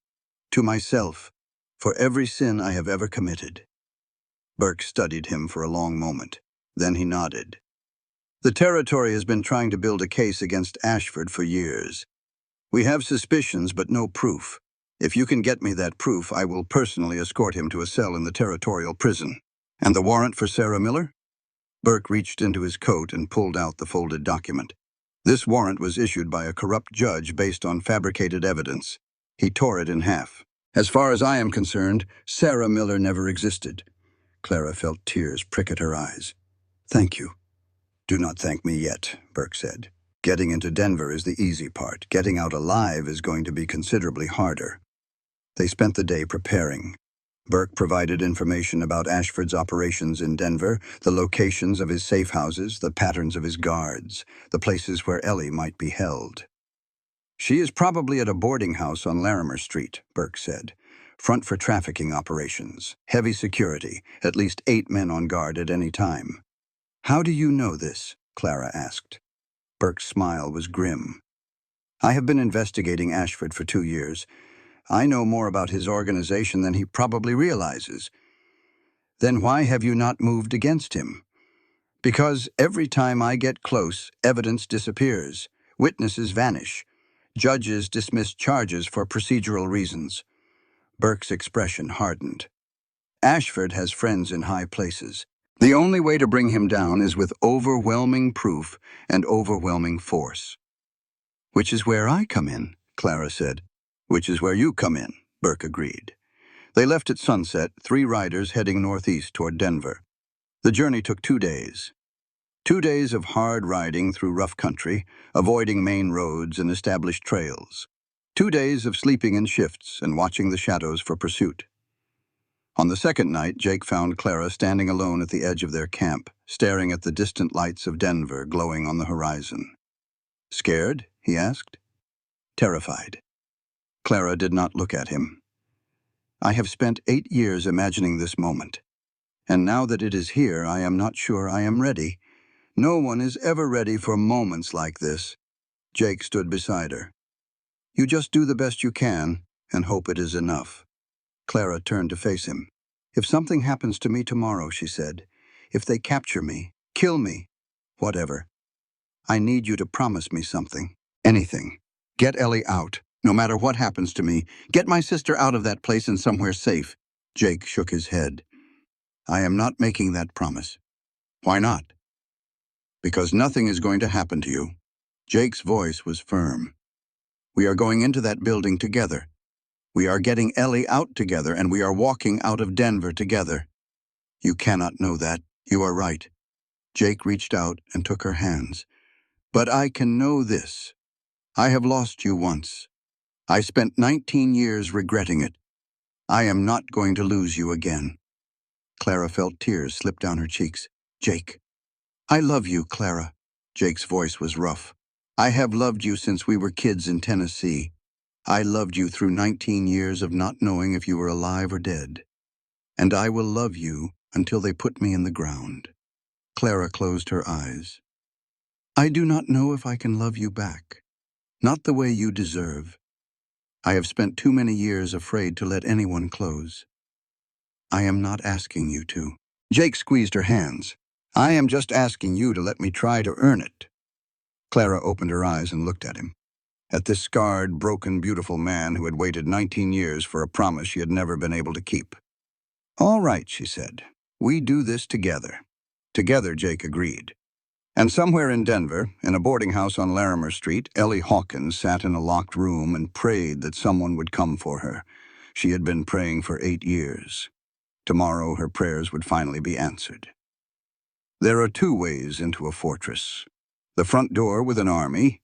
to myself, for every sin I have ever committed." Burke studied him for a long moment. Then he nodded. "The territory has been trying to build a case against Ashford for years. We have suspicions, but no proof. If you can get me that proof, I will personally escort him to a cell in the territorial prison." "And the warrant for Sarah Miller?" Burke reached into his coat and pulled out the folded document. "This warrant was issued by a corrupt judge based on fabricated evidence." He tore it in half. "As far as I am concerned, Sarah Miller never existed." Clara felt tears prick at her eyes. "Thank you." "Do not thank me yet," Burke said. "Getting into Denver is the easy part. Getting out alive is going to be considerably harder." They spent the day preparing. Burke provided information about Ashford's operations in Denver, the locations of his safe houses, the patterns of his guards, the places where Ellie might be held. "She is probably at a boarding house on Larimer Street," Burke said. "Front for trafficking operations. Heavy security, at least 8 men on guard at any time." "How do you know this?" Clara asked. Burke's smile was grim. "I have been investigating Ashford for 2 years. I know more about his organization than he probably realizes. Then why have you not moved against him? Because every time I get close, evidence disappears, witnesses vanish, judges dismiss charges for procedural reasons. Burke's expression hardened. Ashford has friends in high places. The only way to bring him down is with overwhelming proof and overwhelming force. Which is where I come in, Clara said. Which is where you come in, Burke agreed. They left at sunset, 3 riders heading northeast toward Denver. The journey took 2 days. 2 days of hard riding through rough country, avoiding main roads and established trails. 2 days of sleeping in shifts and watching the shadows for pursuit. On the second night, Jake found Clara standing alone at the edge of their camp, staring at the distant lights of Denver glowing on the horizon. Scared? He asked. Terrified. Clara did not look at him. I have spent 8 years imagining this moment, and now that it is here, I am not sure I am ready. No one is ever ready for moments like this. Jake stood beside her. You just do the best you can and hope it is enough. Clara turned to face him. If something happens to me tomorrow, she said, if they capture me, kill me, whatever, I need you to promise me something. Anything. Get Ellie out. No matter what happens to me, get my sister out of that place and somewhere safe. Jake shook his head. I am not making that promise. Why not? Because nothing is going to happen to you. Jake's voice was firm. We are going into that building together. We are getting Ellie out together, and we are walking out of Denver together. You cannot know that. You are right. Jake reached out and took her hands. But I can know this. I have lost you once. I spent 19 years regretting it. I am not going to lose you again. Clara felt tears slip down her cheeks. Jake. I love you, Clara. Jake's voice was rough. I have loved you since we were kids in Tennessee. I loved you through 19 years of not knowing if you were alive or dead. And I will love you until they put me in the ground. Clara closed her eyes. I do not know if I can love you back. Not the way you deserve. I have spent too many years afraid to let anyone close. I am not asking you to. Jake squeezed her hands. I am just asking you to let me try to earn it. Clara opened her eyes and looked at him. At this scarred, broken, beautiful man who had waited 19 years for a promise she had never been able to keep. All right, she said. We do this together. Together, Jake agreed. And somewhere in Denver, in a boarding house on Larimer Street, Ellie Hawkins sat in a locked room and prayed that someone would come for her. She had been praying for 8 years. Tomorrow, her prayers would finally be answered. There are 2 ways into a fortress. The front door with an army,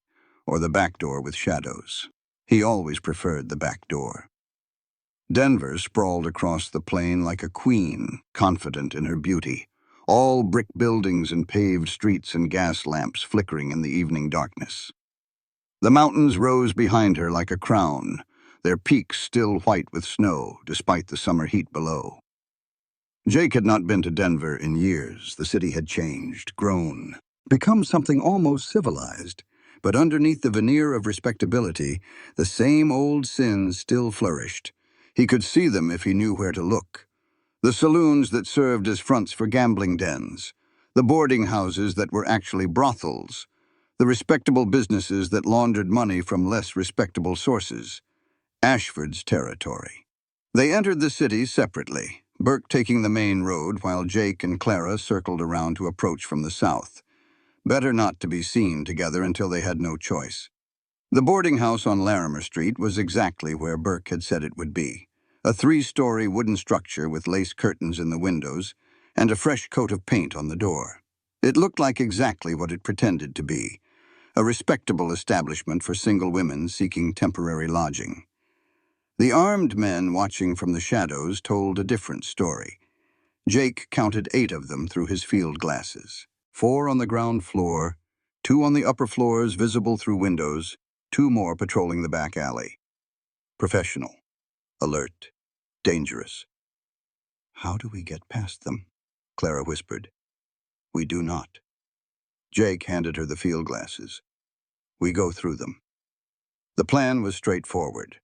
or the back door with shadows. He always preferred the back door. Denver sprawled across the plain like a queen, confident in her beauty. All brick buildings and paved streets and gas lamps flickering in the evening darkness. The mountains rose behind her like a crown, their peaks still white with snow, despite the summer heat below. Jake had not been to Denver in years. The city had changed, grown, become something almost civilized. But underneath the veneer of respectability, the same old sins still flourished. He could see them if he knew where to look. The saloons that served as fronts for gambling dens, the boarding houses that were actually brothels, the respectable businesses that laundered money from less respectable sources. Ashford's territory. They entered the city separately, Burke taking the main road while Jake and Clara circled around to approach from the south. Better not to be seen together until they had no choice. The boarding house on Larimer Street was exactly where Burke had said it would be. A 3-story wooden structure with lace curtains in the windows and a fresh coat of paint on the door. It looked like exactly what it pretended to be, a respectable establishment for single women seeking temporary lodging. The armed men watching from the shadows told a different story. Jake counted 8 of them through his field glasses. 4 on the ground floor, 2 on the upper floors visible through windows, 2 more patrolling the back alley. Professional, alert, dangerous. How do we get past them? Clara whispered. We do not. Jake handed her the field glasses. We go through them. The plan was straightforward.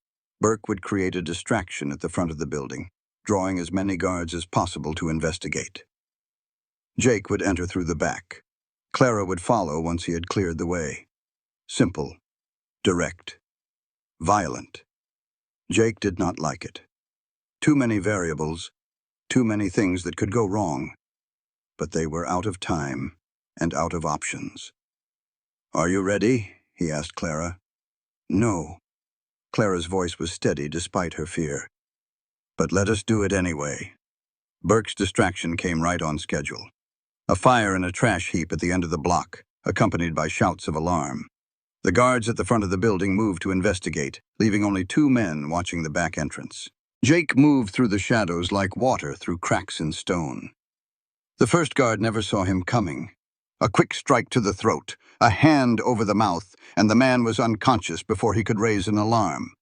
Burke would create a distraction at the front of the building, drawing as many guards as possible to investigate. Jake would enter through the back. Clara would follow once he had cleared the way. Simple, direct, violent. Jake did not like it. Too many variables, too many things that could go wrong. But they were out of time and out of options. "Are you ready?" he asked Clara. "No." Clara's voice was steady despite her fear. "But let us do it anyway." Burke's distraction came right on schedule. A fire in a trash heap at the end of the block, accompanied by shouts of alarm. The guards at the front of the building moved to investigate, leaving only 2 men watching the back entrance. Jake moved through the shadows like water through cracks in stone. The first guard never saw him coming. A quick strike to the throat, a hand over the mouth, and the man was unconscious before he could raise an alarm.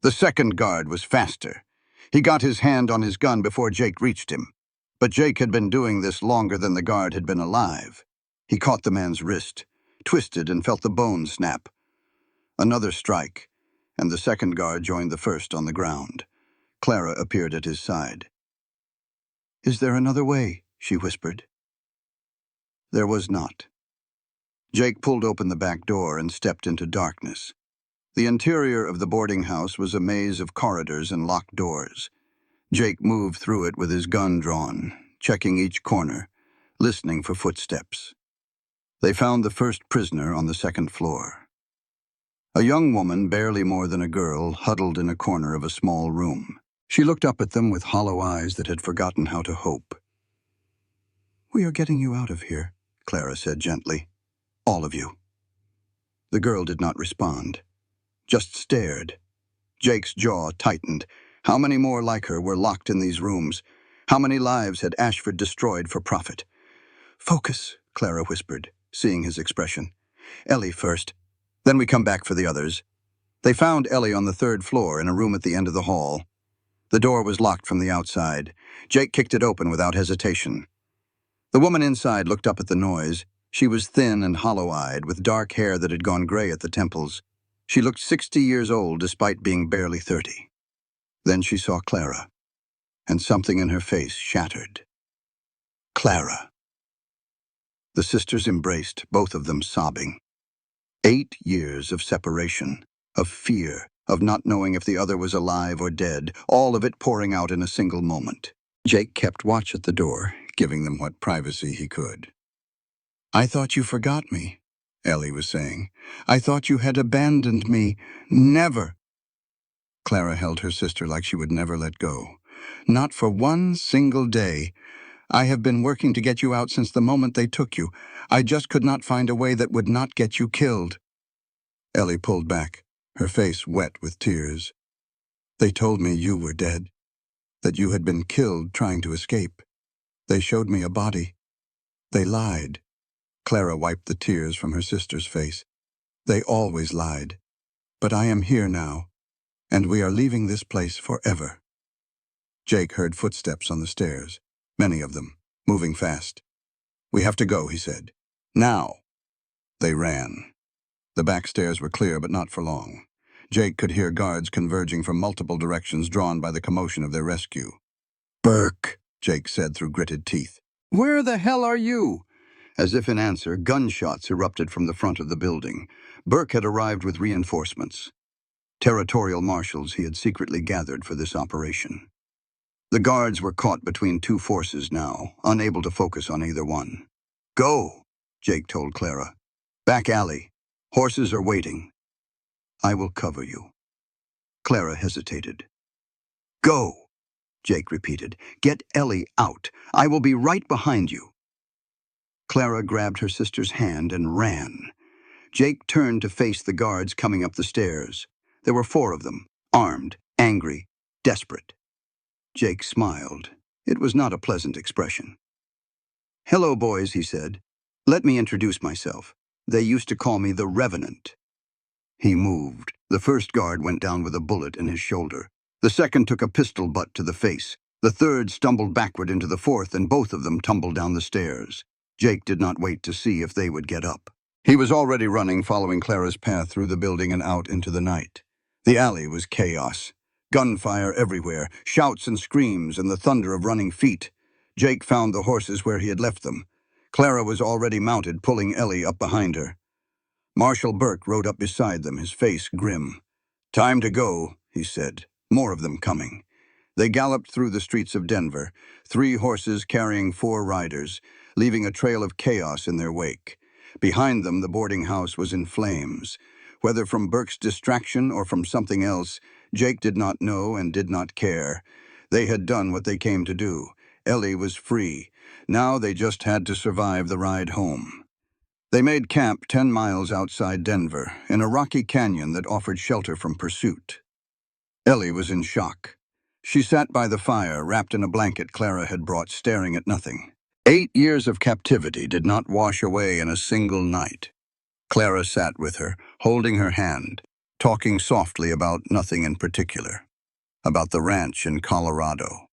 The second guard was faster. He got his hand on his gun before Jake reached him. But Jake had been doing this longer than the guard had been alive. He caught the man's wrist, twisted and felt the bone snap. Another strike, and the second guard joined the first on the ground. Clara appeared at his side. "Is there another way?" she whispered. There was not. Jake pulled open the back door and stepped into darkness. The interior of the boarding house was a maze of corridors and locked doors. Jake moved through it with his gun drawn, checking each corner, listening for footsteps. They found the first prisoner on the second floor. A young woman, barely more than a girl, huddled in a corner of a small room. She looked up at them with hollow eyes that had forgotten how to hope. "We are getting you out of here," Clara said gently. "All of you." The girl did not respond, just stared. Jake's jaw tightened. How many more like her were locked in these rooms? How many lives had Ashford destroyed for profit? "Focus," Clara whispered, seeing his expression. "Ellie first. Then we come back for the others." They found Ellie on the 3rd floor in a room at the end of the hall. The door was locked from the outside. Jake kicked it open without hesitation. The woman inside looked up at the noise. She was thin and hollow-eyed, with dark hair that had gone gray at the temples. She looked 60 years old despite being barely 30. Then she saw Clara, and something in her face shattered. Clara. The sisters embraced, both of them sobbing. 8 years of separation, of fear, of not knowing if the other was alive or dead, all of it pouring out in a single moment. Jake kept watch at the door, giving them what privacy he could. "I thought you forgot me," Ellie was saying. "I thought you had abandoned me. Never." Clara held her sister like she would never let go. "Not for one single day. I have been working to get you out since the moment they took you. I just could not find a way that would not get you killed." Ellie pulled back, her face wet with tears. "They told me you were dead, that you had been killed trying to escape. They showed me a body. They lied." Clara wiped the tears from her sister's face. "They always lied. But I am here now, and we are leaving this place forever." Jake heard footsteps on the stairs, many of them, moving fast. "We have to go," he said. "Now." They ran. The back stairs were clear, but not for long. Jake could hear guards converging from multiple directions drawn by the commotion of their rescue. "Burke," Jake said through gritted teeth. "Where the hell are you?" As if in answer, gunshots erupted from the front of the building. Burke had arrived with reinforcements. Territorial marshals he had secretly gathered for this operation. The guards were caught between 2 forces now, unable to focus on either one. "Go," Jake told Clara. "Back alley. Horses are waiting." "I will cover you." Clara hesitated. "Go," Jake repeated. "Get Ellie out. I will be right behind you." Clara grabbed her sister's hand and ran. Jake turned to face the guards coming up the stairs. There were 4 of them, armed, angry, desperate. Jake smiled. It was not a pleasant expression. "Hello, boys," he said. "Let me introduce myself. They used to call me the Revenant." He moved. The first guard went down with a bullet in his shoulder. The second took a pistol butt to the face. The third stumbled backward into the fourth, and both of them tumbled down the stairs. Jake did not wait to see if they would get up. He was already running, following Clara's path through the building and out into the night. The alley was chaos. Gunfire everywhere, shouts and screams, and the thunder of running feet. Jake found the horses where he had left them. Clara was already mounted, pulling Ellie up behind her. Marshal Burke rode up beside them, his face grim. "Time to go," he said. "More of them coming." They galloped through the streets of Denver, 3 horses carrying 4 riders, leaving a trail of chaos in their wake. Behind them, the boarding house was in flames. Whether from Burke's distraction or from something else, Jake did not know and did not care. They had done what they came to do. Ellie was free. Now they just had to survive the ride home. They made camp 10 miles outside Denver, in a rocky canyon that offered shelter from pursuit. Ellie was in shock. She sat by the fire, wrapped in a blanket Clara had brought, staring at nothing. 8 years of captivity did not wash away in a single night. Clara sat with her, holding her hand, talking softly about nothing in particular. About the ranch in Colorado.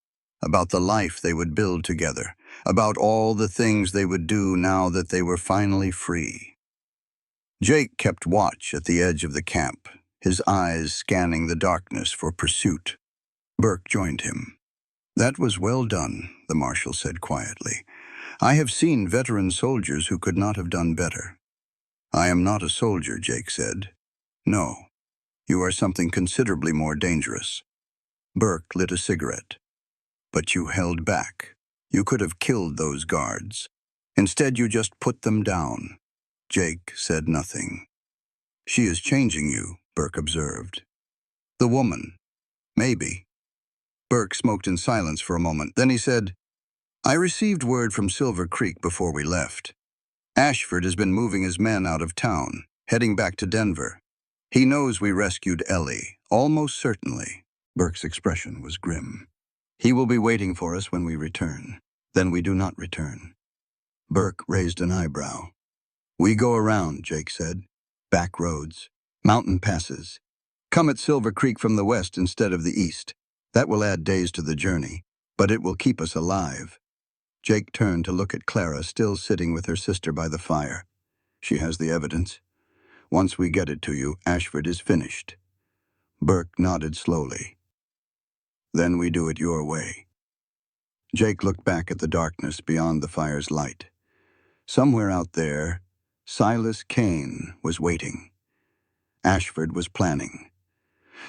About the life they would build together. About all the things they would do now that they were finally free. Jake kept watch at the edge of the camp, his eyes scanning the darkness for pursuit. Burke joined him. "That was well done," the marshal said quietly. "I have seen veteran soldiers who could not have done better." "I am not a soldier," Jake said. "No, you are something considerably more dangerous." Burke lit a cigarette. "But you held back. You could have killed those guards. Instead, you just put them down." Jake said nothing. "She is changing you," Burke observed. "The woman. Maybe." Burke smoked in silence for a moment. Then he said, "I received word from Silver Creek before we left. Ashford has been moving his men out of town, heading back to Denver. He knows we rescued Ellie, almost certainly." Burke's expression was grim. "He will be waiting for us when we return. Then we do not return." Burke raised an eyebrow. "We go around," Jake said. "Back roads, mountain passes. Come at Silver Creek from the west instead of the east. That will add days to the journey, but it will keep us alive." Jake turned to look at Clara, still sitting with her sister by the fire. "She has the evidence. Once we get it to you, Ashford is finished." Burke nodded slowly. "Then we do it your way." Jake looked back at the darkness beyond the fire's light. Somewhere out there, Silas Kane was waiting. Ashford was planning.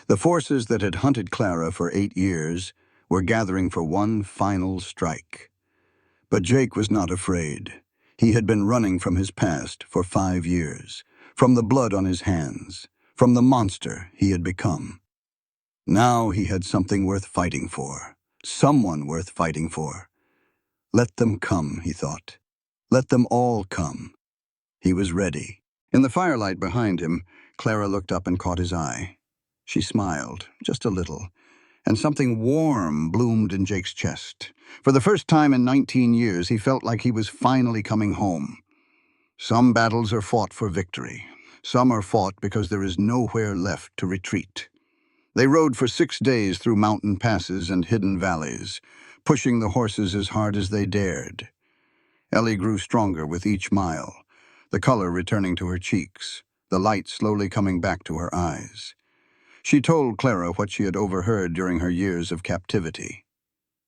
The forces that had hunted Clara for 8 years were gathering for one final strike. But Jake was not afraid. He had been running from his past for 5 years, from the blood on his hands, from the monster he had become. Now he had something worth fighting for, someone worth fighting for. Let them come, he thought. Let them all come. He was ready. In the firelight behind him, Clara looked up and caught his eye. She smiled, just a little, and something warm bloomed in Jake's chest. For the first time in 19 years, he felt like he was finally coming home. Some battles are fought for victory. Some are fought because there is nowhere left to retreat. They rode for 6 days through mountain passes and hidden valleys, pushing the horses as hard as they dared. Ellie grew stronger with each mile, the color returning to her cheeks, the light slowly coming back to her eyes. She told Clara what she had overheard during her years of captivity.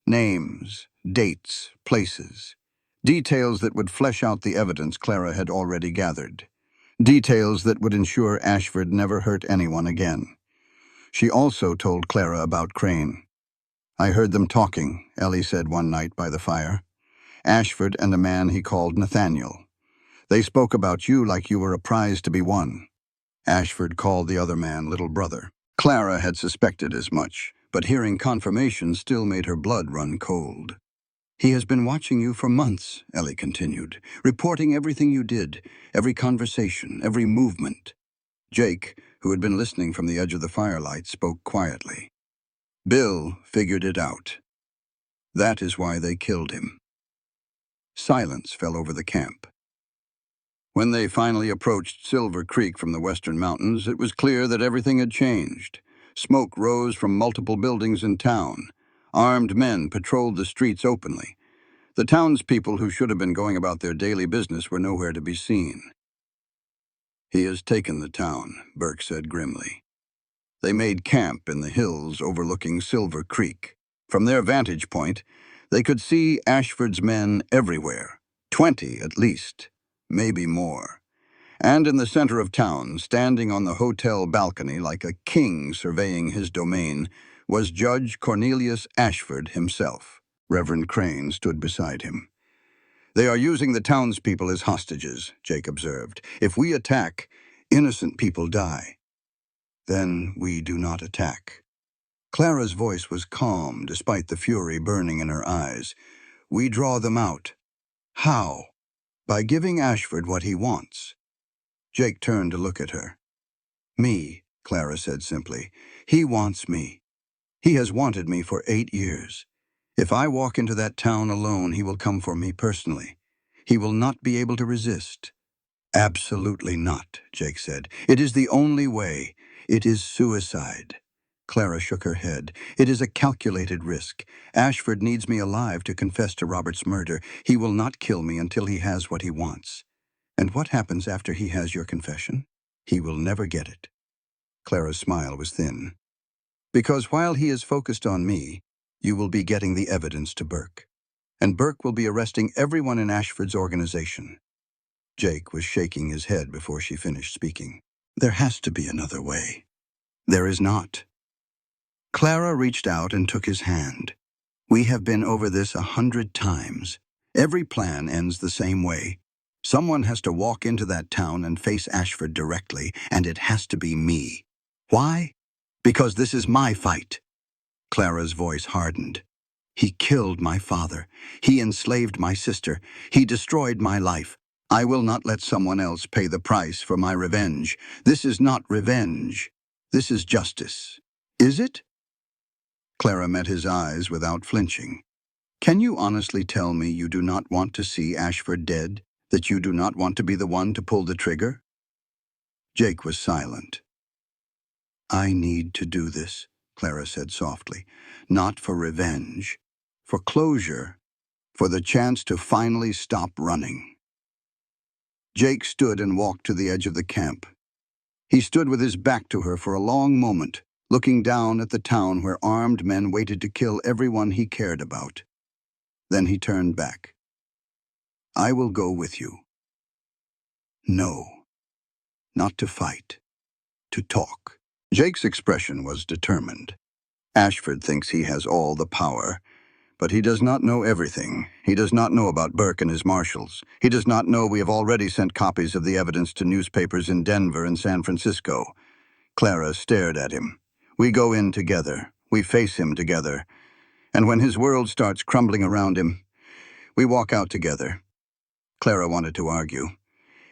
Names, dates, places. Details that would flesh out the evidence Clara had already gathered. Details that would ensure Ashford never hurt anyone again. She also told Clara about Crane. "I heard them talking," Ellie said one night by the fire. "Ashford and a man he called Nathaniel. They spoke about you like you were a prize to be won." Ashford called the other man little brother. Clara had suspected as much, but hearing confirmation still made her blood run cold. "He has been watching you for months," Ellie continued, "reporting everything you did, every conversation, every movement." Jake, who had been listening from the edge of the firelight, spoke quietly. "Bill figured it out. That is why they killed him." Silence fell over the camp. When they finally approached Silver Creek from the western mountains, it was clear that everything had changed. Smoke rose from multiple buildings in town. Armed men patrolled the streets openly. The townspeople who should have been going about their daily business were nowhere to be seen. "He has taken the town," Burke said grimly. They made camp in the hills overlooking Silver Creek. From their vantage point, they could see Ashford's men everywhere, 20 at least, maybe more. And in the center of town, standing on the hotel balcony like a king surveying his domain, was Judge Cornelius Ashford himself. Reverend Crane stood beside him. "They are using the townspeople as hostages," Jake observed. "If we attack, innocent people die. Then we do not attack." Clara's voice was calm despite the fury burning in her eyes. "We draw them out." "How?" "By giving Ashford what he wants." Jake turned to look at her. "Me," Clara said simply. "He wants me. He has wanted me for 8 years. If I walk into that town alone, he will come for me personally. He will not be able to resist." "Absolutely not," Jake said. "It is the only way. It is suicide." Clara shook her head. "It is a calculated risk. Ashford needs me alive to confess to Robert's murder. He will not kill me until he has what he wants." "And what happens after he has your confession?" "He will never get it." Clara's smile was thin. "Because while he is focused on me, you will be getting the evidence to Burke. And Burke will be arresting everyone in Ashford's organization." Jake was shaking his head before she finished speaking. "There has to be another way." "There is not." Clara reached out and took his hand. "We have been over this 100 times. Every plan ends the same way. Someone has to walk into that town and face Ashford directly, and it has to be me. Why? Because this is my fight." Clara's voice hardened. "He killed my father. He enslaved my sister. He destroyed my life. I will not let someone else pay the price for my revenge. This is not revenge. This is justice." "Is it?" Clara met his eyes without flinching. "Can you honestly tell me you do not want to see Ashford dead? That you do not want to be the one to pull the trigger?" Jake was silent. "I need to do this," Clara said softly. "Not for revenge. For closure. For the chance to finally stop running." Jake stood and walked to the edge of the camp. He stood with his back to her for a long moment, looking down at the town where armed men waited to kill everyone he cared about. Then he turned back. "I will go with you." "No. Not to fight. To talk." Jake's expression was determined. "Ashford thinks he has all the power, but he does not know everything. He does not know about Burke and his marshals. He does not know we have already sent copies of the evidence to newspapers in Denver and San Francisco." Clara stared at him. "We go in together. We face him together. And when his world starts crumbling around him, we walk out together." Clara wanted to argue.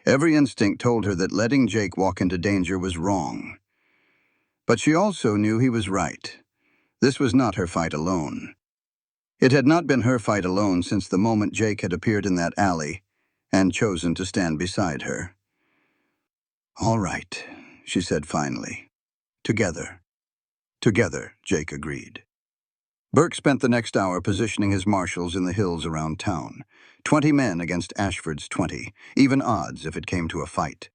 Every instinct told her that letting Jake walk into danger was wrong. But she also knew he was right. This was not her fight alone. It had not been her fight alone since the moment Jake had appeared in that alley and chosen to stand beside her. "All right," she said finally. "Together." "Together," Jake agreed. Burke spent the next hour positioning his marshals in the hills around town. 20 men against Ashford's 20, even odds if it came to a fight.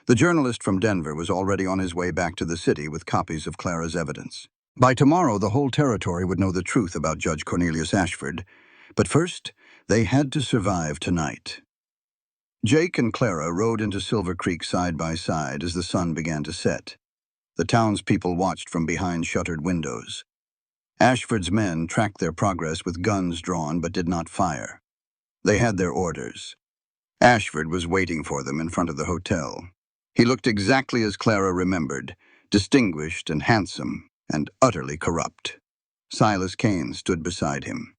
The journalist from Denver was already on his way back to the city with copies of Clara's evidence. By tomorrow, the whole territory would know the truth about Judge Cornelius Ashford. But first, they had to survive tonight. Jake and Clara rode into Silver Creek side by side as the sun began to set. The townspeople watched from behind shuttered windows. Ashford's men tracked their progress with guns drawn but did not fire. They had their orders. Ashford was waiting for them in front of the hotel. He looked exactly as Clara remembered, distinguished and handsome, and utterly corrupt. Silas Kane stood beside him.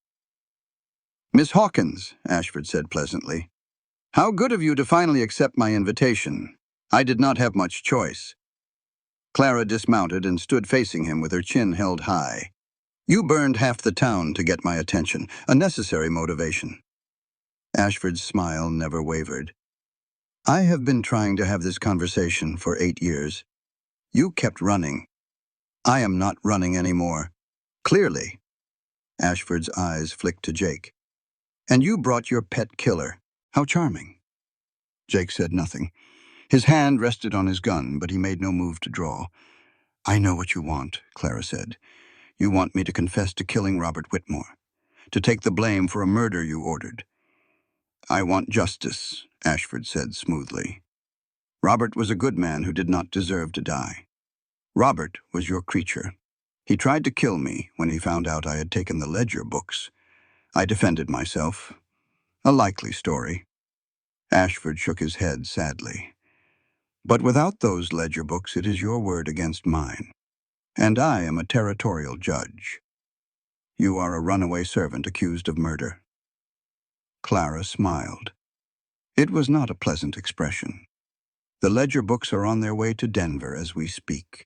"Miss Hawkins," Ashford said pleasantly, "how good of you to finally accept my invitation. I did not have much choice." Clara dismounted and stood facing him with her chin held high. "You burned half the town to get my attention, a necessary motivation." Ashford's smile never wavered. "I have been trying to have this conversation for 8 years. You kept running. I am not running anymore. Clearly." Ashford's eyes flicked to Jake. "And you brought your pet killer. How charming." Jake said nothing. His hand rested on his gun, but he made no move to draw. I know what you want, Clara said. You want me to confess to killing Robert Whitmore, to take the blame for a murder you ordered. I want justice, Ashford said smoothly. Robert was a good man who did not deserve to die. Robert was your creature. He tried to kill me when he found out I had taken the ledger books. I defended myself. A likely story. Ashford shook his head sadly. But without those ledger books, it is your word against mine. And I am a territorial judge. You are a runaway servant accused of murder. Clara smiled. It was not a pleasant expression. The ledger books are on their way to Denver as we speak,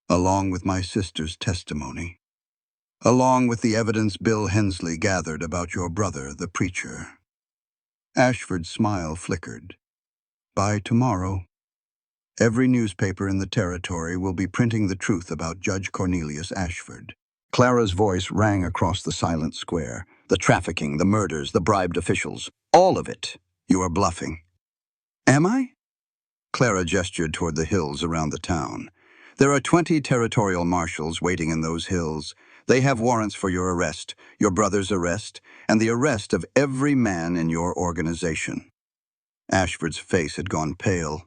along with my sister's testimony, along with the evidence Bill Hensley gathered about your brother, the preacher. Ashford's smile flickered. By tomorrow, every newspaper in the territory will be printing the truth about Judge Cornelius Ashford. Clara's voice rang across the silent square. The trafficking, the murders, the bribed officials. All of it. You are bluffing. Am I? Clara gestured toward the hills around the town. There are 20 territorial marshals waiting in those hills. They have warrants for your arrest, your brother's arrest, and the arrest of every man in your organization. Ashford's face had gone pale.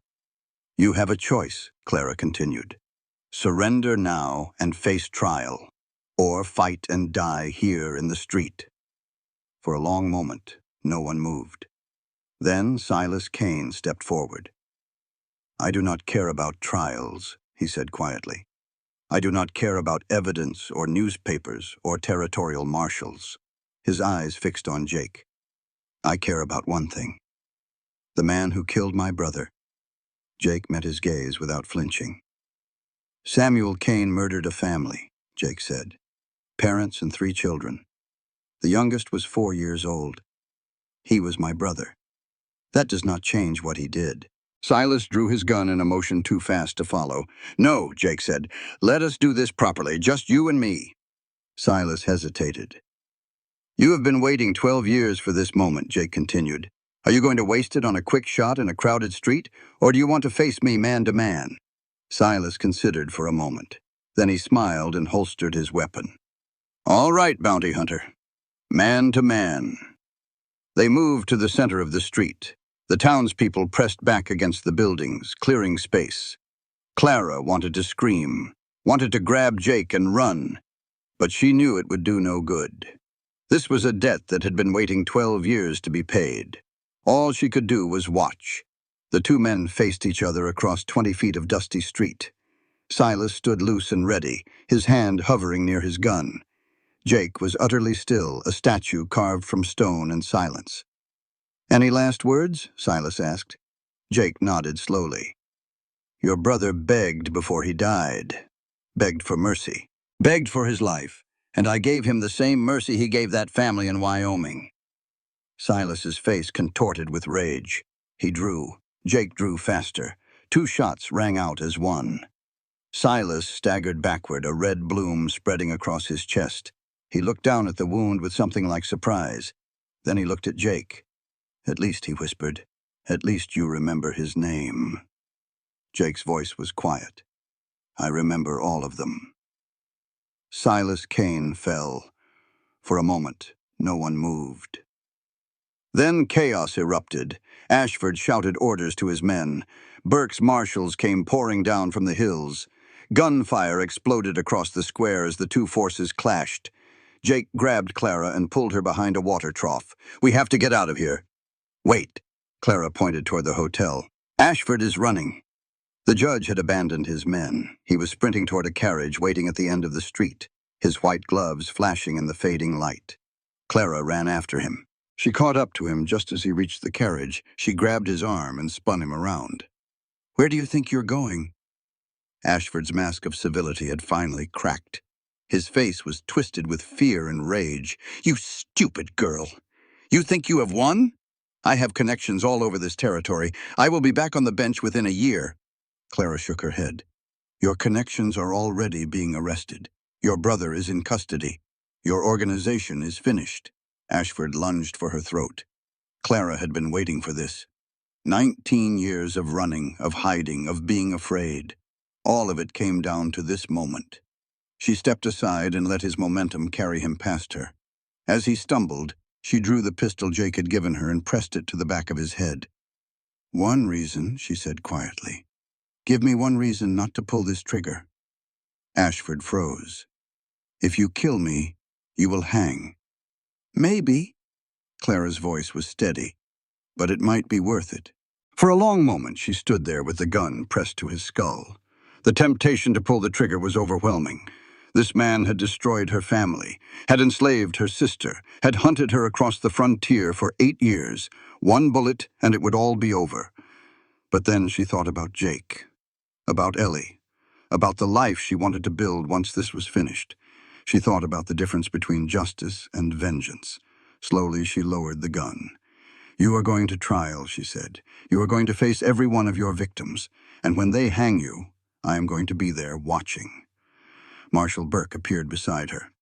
You have a choice, Clara continued. Surrender now and face trial, or fight and die here in the street. For a long moment, no one moved. Then Silas Kane stepped forward. I do not care about trials, he said quietly. I do not care about evidence or newspapers or territorial marshals. His eyes fixed on Jake. I care about one thing. The man who killed my brother. Jake met his gaze without flinching. Samuel Kane murdered a family, Jake said. Parents and 3 children. The youngest was 4 years old. He was my brother. That does not change what he did. Silas drew his gun in a motion too fast to follow. No, Jake said. Let us do this properly, just you and me. Silas hesitated. You have been waiting 12 years for this moment, Jake continued. Are you going to waste it on a quick shot in a crowded street, or do you want to face me man to man? Silas considered for a moment. Then he smiled and holstered his weapon. All right, bounty hunter. Man to man. They moved to the center of the street. The townspeople pressed back against the buildings, clearing space. Clara wanted to scream, wanted to grab Jake and run, but she knew it would do no good. This was a debt that had been waiting 12 years to be paid. All she could do was watch. The 2 men faced each other across 20 feet of dusty street. Silas stood loose and ready, his hand hovering near his gun. Jake was utterly still, a statue carved from stone and silence. Any last words? Silas asked. Jake nodded slowly. Your brother begged before he died. Begged for mercy. Begged for his life. And I gave him the same mercy he gave that family in Wyoming. Silas's face contorted with rage. He drew. Jake drew faster. 2 shots rang out as one. Silas staggered backward, a red bloom spreading across his chest. He looked down at the wound with something like surprise. Then he looked at Jake. At least, he whispered, at least you remember his name. Jake's voice was quiet. I remember all of them. Silas Kane fell. For a moment, no one moved. Then chaos erupted. Ashford shouted orders to his men. Burke's marshals came pouring down from the hills. Gunfire exploded across the square as the 2 forces clashed. Jake grabbed Clara and pulled her behind a water trough. We have to get out of here. Wait. Clara pointed toward the hotel. Ashford is running. The judge had abandoned his men. He was sprinting toward a carriage waiting at the end of the street, his white gloves flashing in the fading light. Clara ran after him. She caught up to him just as he reached the carriage. She grabbed his arm and spun him around. Where do you think you're going? Ashford's mask of civility had finally cracked. His face was twisted with fear and rage. You stupid girl! You think you have won? I have connections all over this territory. I will be back on the bench within a year. Clara shook her head. Your connections are already being arrested. Your brother is in custody. Your organization is finished. Ashford lunged for her throat. Clara had been waiting for this. 19 years of running, of hiding, of being afraid. All of it came down to this moment. She stepped aside and let his momentum carry him past her. As he stumbled, she drew the pistol Jake had given her and pressed it to the back of his head. "One reason," she said quietly. "Give me one reason not to pull this trigger." Ashford froze. "If you kill me, you will hang." "Maybe." Clara's voice was steady. "But it might be worth it." For a long moment, she stood there with the gun pressed to his skull. The temptation to pull the trigger was overwhelming. This man had destroyed her family, had enslaved her sister, had hunted her across the frontier for 8 years. One bullet, and it would all be over. But then she thought about Jake, about Ellie, about the life she wanted to build once this was finished. She thought about the difference between justice and vengeance. Slowly, she lowered the gun. "You are going to trial," she said. "You are going to face every one of your victims, and when they hang you, I am going to be there watching." Marshal Burke appeared beside her.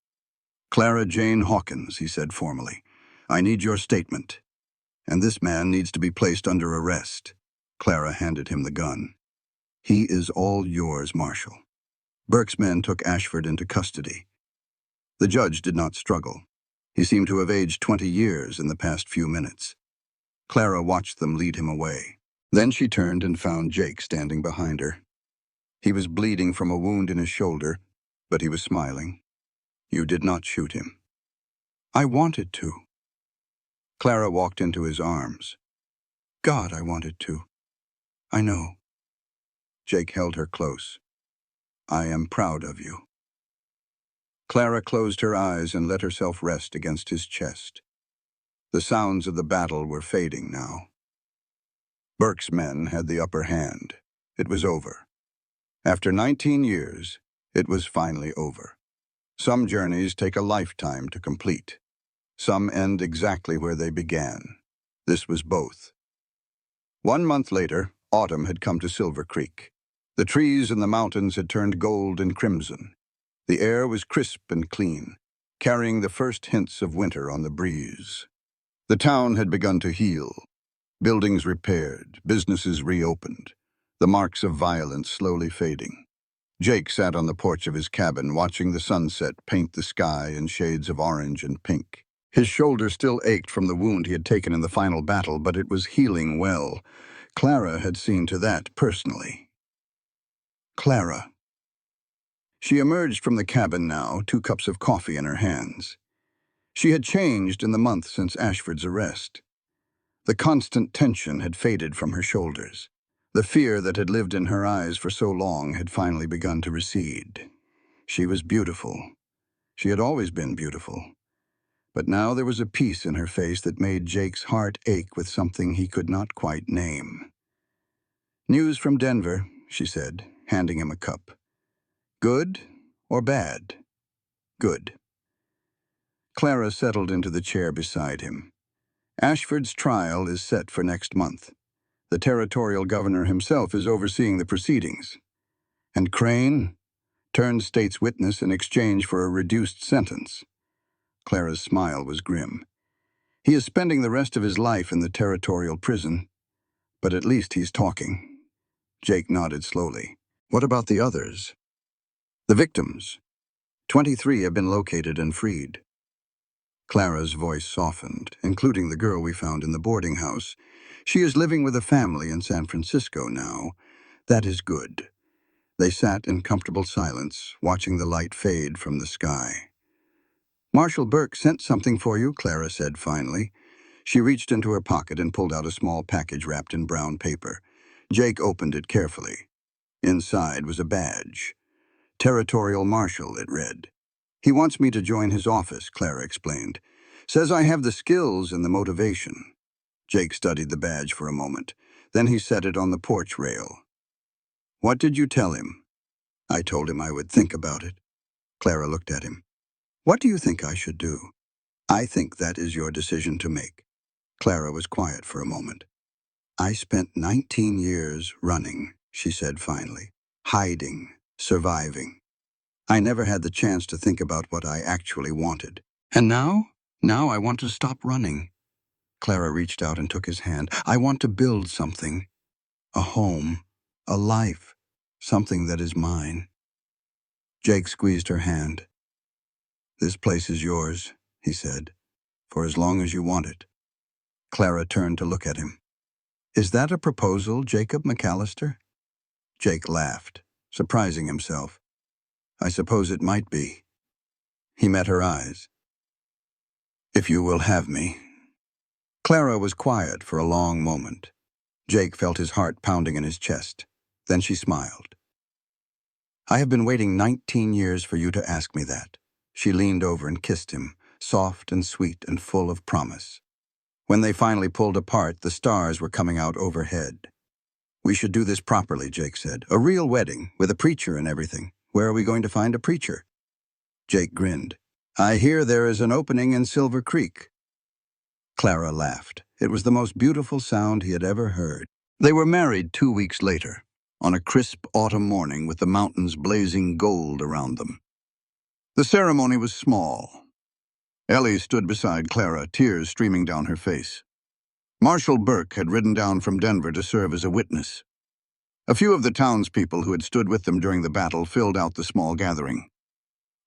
"Clara Jane Hawkins," he said formally, "I need your statement. And this man needs to be placed under arrest." Clara handed him the gun. "He is all yours, Marshal." Burke's men took Ashford into custody. The judge did not struggle. He seemed to have aged 20 years in the past few minutes. Clara watched them lead him away. Then she turned and found Jake standing behind her. He was bleeding from a wound in his shoulder, but he was smiling. "You did not shoot him." "I wanted to." Clara walked into his arms. "God, I wanted to. I know." Jake held her close. "I am proud of you." Clara closed her eyes and let herself rest against his chest. The sounds of the battle were fading now. Burke's men had the upper hand. It was over. After 19 years, it was finally over. Some journeys take a lifetime to complete. Some end exactly where they began. This was both. 1 month later, autumn had come to Silver Creek. The trees in the mountains had turned gold and crimson. The air was crisp and clean, carrying the first hints of winter on the breeze. The town had begun to heal. Buildings repaired, businesses reopened, the marks of violence slowly fading. Jake sat on the porch of his cabin, watching the sunset paint the sky in shades of orange and pink. His shoulder still ached from the wound he had taken in the final battle, but it was healing well. Clara had seen to that personally. Clara. She emerged from the cabin now, 2 cups of coffee in her hands. She had changed in the month since Ashford's arrest. The constant tension had faded from her shoulders. The fear that had lived in her eyes for so long had finally begun to recede. She was beautiful. She had always been beautiful. But now there was a peace in her face that made Jake's heart ache with something he could not quite name. "News from Denver," she said, handing him a cup. "Good or bad?" "Good." Clara settled into the chair beside him. "Ashford's trial is set for next month. The territorial governor himself is overseeing the proceedings. And Crane turned state's witness in exchange for a reduced sentence." Clara's smile was grim. "He is spending the rest of his life in the territorial prison, but at least he's talking." Jake nodded slowly. "What about the others?" "The victims. 23 have been located and freed." Clara's voice softened, "including the girl we found in the boarding house. She is living with a family in San Francisco now. That is good." They sat in comfortable silence, watching the light fade from the sky. "Marshal Burke sent something for you," Clara said finally. She reached into her pocket and pulled out a small package wrapped in brown paper. Jake opened it carefully. Inside was a badge. "Territorial Marshal," it read. "He wants me to join his office," Clara explained. "Says I have the skills and the motivation." Jake studied the badge for a moment. Then he set it on the porch rail. "What did you tell him?" "I told him I would think about it." Clara looked at him. "What do you think I should do?" "I think that is your decision to make." Clara was quiet for a moment. "I spent 19 years running," she said finally. "Hiding, surviving. I never had the chance to think about what I actually wanted. And now? Now I want to stop running." Clara reached out and took his hand. "I want to build something. A home. A life. Something that is mine. Jake squeezed her hand. This place is yours, he said, for as long as you want it. Clara turned to look at him. Is that a proposal, Jacob McAllister? Jake laughed, surprising himself. I suppose it might be. He met her eyes. If you will have me. Clara was quiet for a long moment. Jake felt his heart pounding in his chest. Then she smiled. I have been waiting 19 years for you to ask me that. She leaned over and kissed him, soft and sweet and full of promise. When they finally pulled apart, the stars were coming out overhead. We should do this properly, Jake said. A real wedding, with a preacher and everything. Where are we going to find a preacher? Jake grinned. I hear there is an opening in Silver Creek. Clara laughed. It was the most beautiful sound he had ever heard. They were married 2 weeks later, on a crisp autumn morning with the mountains blazing gold around them. The ceremony was small. Ellie stood beside Clara, tears streaming down her face. Marshal Burke had ridden down from Denver to serve as a witness. A few of the townspeople who had stood with them during the battle filled out the small gathering.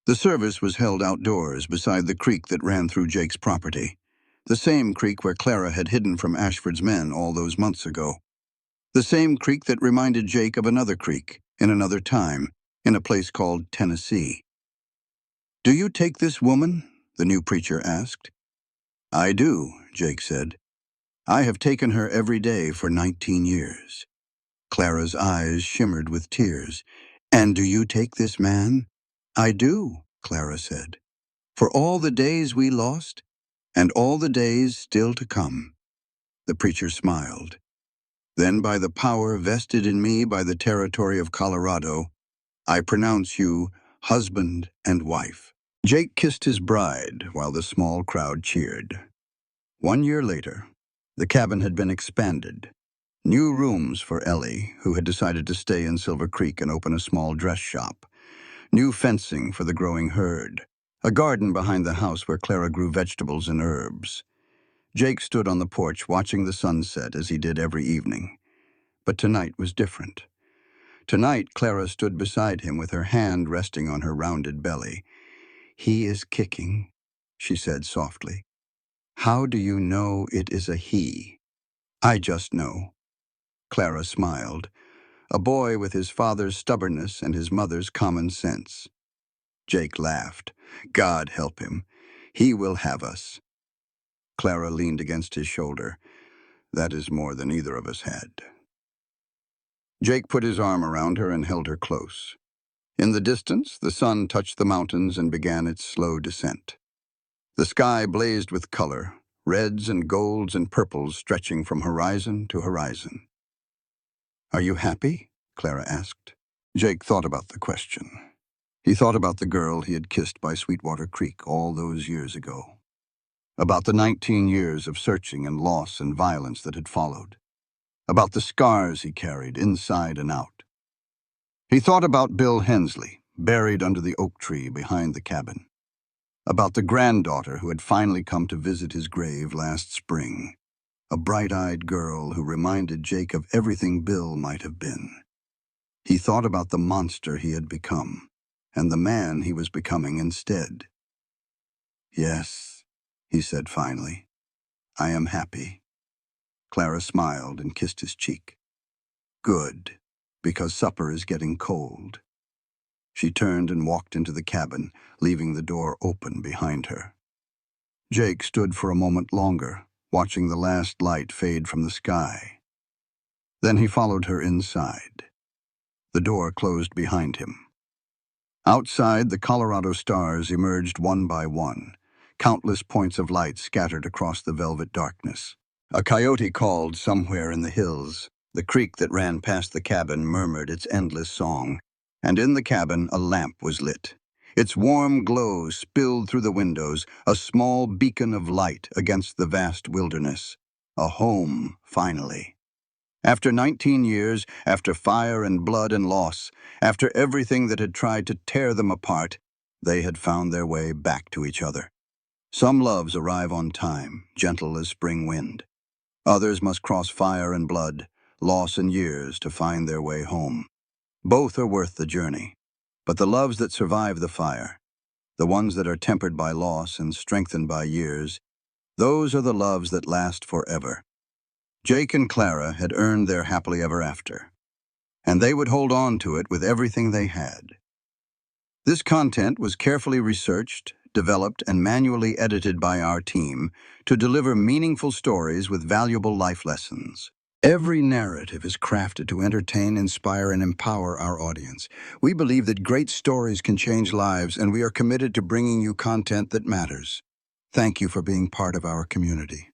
The service was held outdoors beside the creek that ran through Jake's property, the same creek where Clara had hidden from Ashford's men all those months ago. The same creek that reminded Jake of another creek, in another time, in a place called Tennessee. Do you take this woman? The new preacher asked. I do, Jake said. I have taken her every day for 19 years. Clara's eyes shimmered with tears. And do you take this man? I do, Clara said. For all the days we lost, and all the days still to come. The preacher smiled. Then by the power vested in me by the territory of Colorado, I pronounce you husband and wife. Jake kissed his bride while the small crowd cheered. 1 year later, the cabin had been expanded. New rooms for Ellie, who had decided to stay in Silver Creek and open a small dress shop. New fencing for the growing herd. A garden behind the house where Clara grew vegetables and herbs. Jake stood on the porch watching the sunset as he did every evening. But tonight was different. Tonight, Clara stood beside him with her hand resting on her rounded belly. He is kicking, she said softly. How do you know it is a he? I just know. Clara smiled. A boy with his father's stubbornness and his mother's common sense. Jake laughed. God help him. He will have us. Clara leaned against his shoulder. That is more than either of us had. Jake put his arm around her and held her close. In the distance, the sun touched the mountains and began its slow descent. The sky blazed with color, reds and golds and purples stretching from horizon to horizon. Are you happy? Clara asked. Jake thought about the question. He thought about the girl he had kissed by Sweetwater Creek all those years ago. About the 19 years of searching and loss and violence that had followed. About the scars he carried inside and out. He thought about Bill Hensley, buried under the oak tree behind the cabin. About the granddaughter who had finally come to visit his grave last spring. A bright-eyed girl who reminded Jake of everything Bill might have been. He thought about the monster he had become, and the man he was becoming instead. Yes, he said finally, I am happy. Clara smiled and kissed his cheek. Good, because supper is getting cold. She turned and walked into the cabin, leaving the door open behind her. Jake stood for a moment longer, watching the last light fade from the sky. Then he followed her inside. The door closed behind him. Outside, the Colorado stars emerged one by one, countless points of light scattered across the velvet darkness. A coyote called somewhere in the hills. The creek that ran past the cabin murmured its endless song, and in the cabin a lamp was lit. Its warm glow spilled through the windows, a small beacon of light against the vast wilderness. A home, finally. After 19 years, after fire and blood and loss, after everything that had tried to tear them apart, they had found their way back to each other. Some loves arrive on time, gentle as spring wind. Others must cross fire and blood, loss and years to find their way home. Both are worth the journey. But the loves that survive the fire, the ones that are tempered by loss and strengthened by years, those are the loves that last forever. Jake and Clara had earned their happily ever after, and they would hold on to it with everything they had. This content was carefully researched, developed, and manually edited by our team to deliver meaningful stories with valuable life lessons. Every narrative is crafted to entertain, inspire, and empower our audience. We believe that great stories can change lives, and we are committed to bringing you content that matters. Thank you for being part of our community.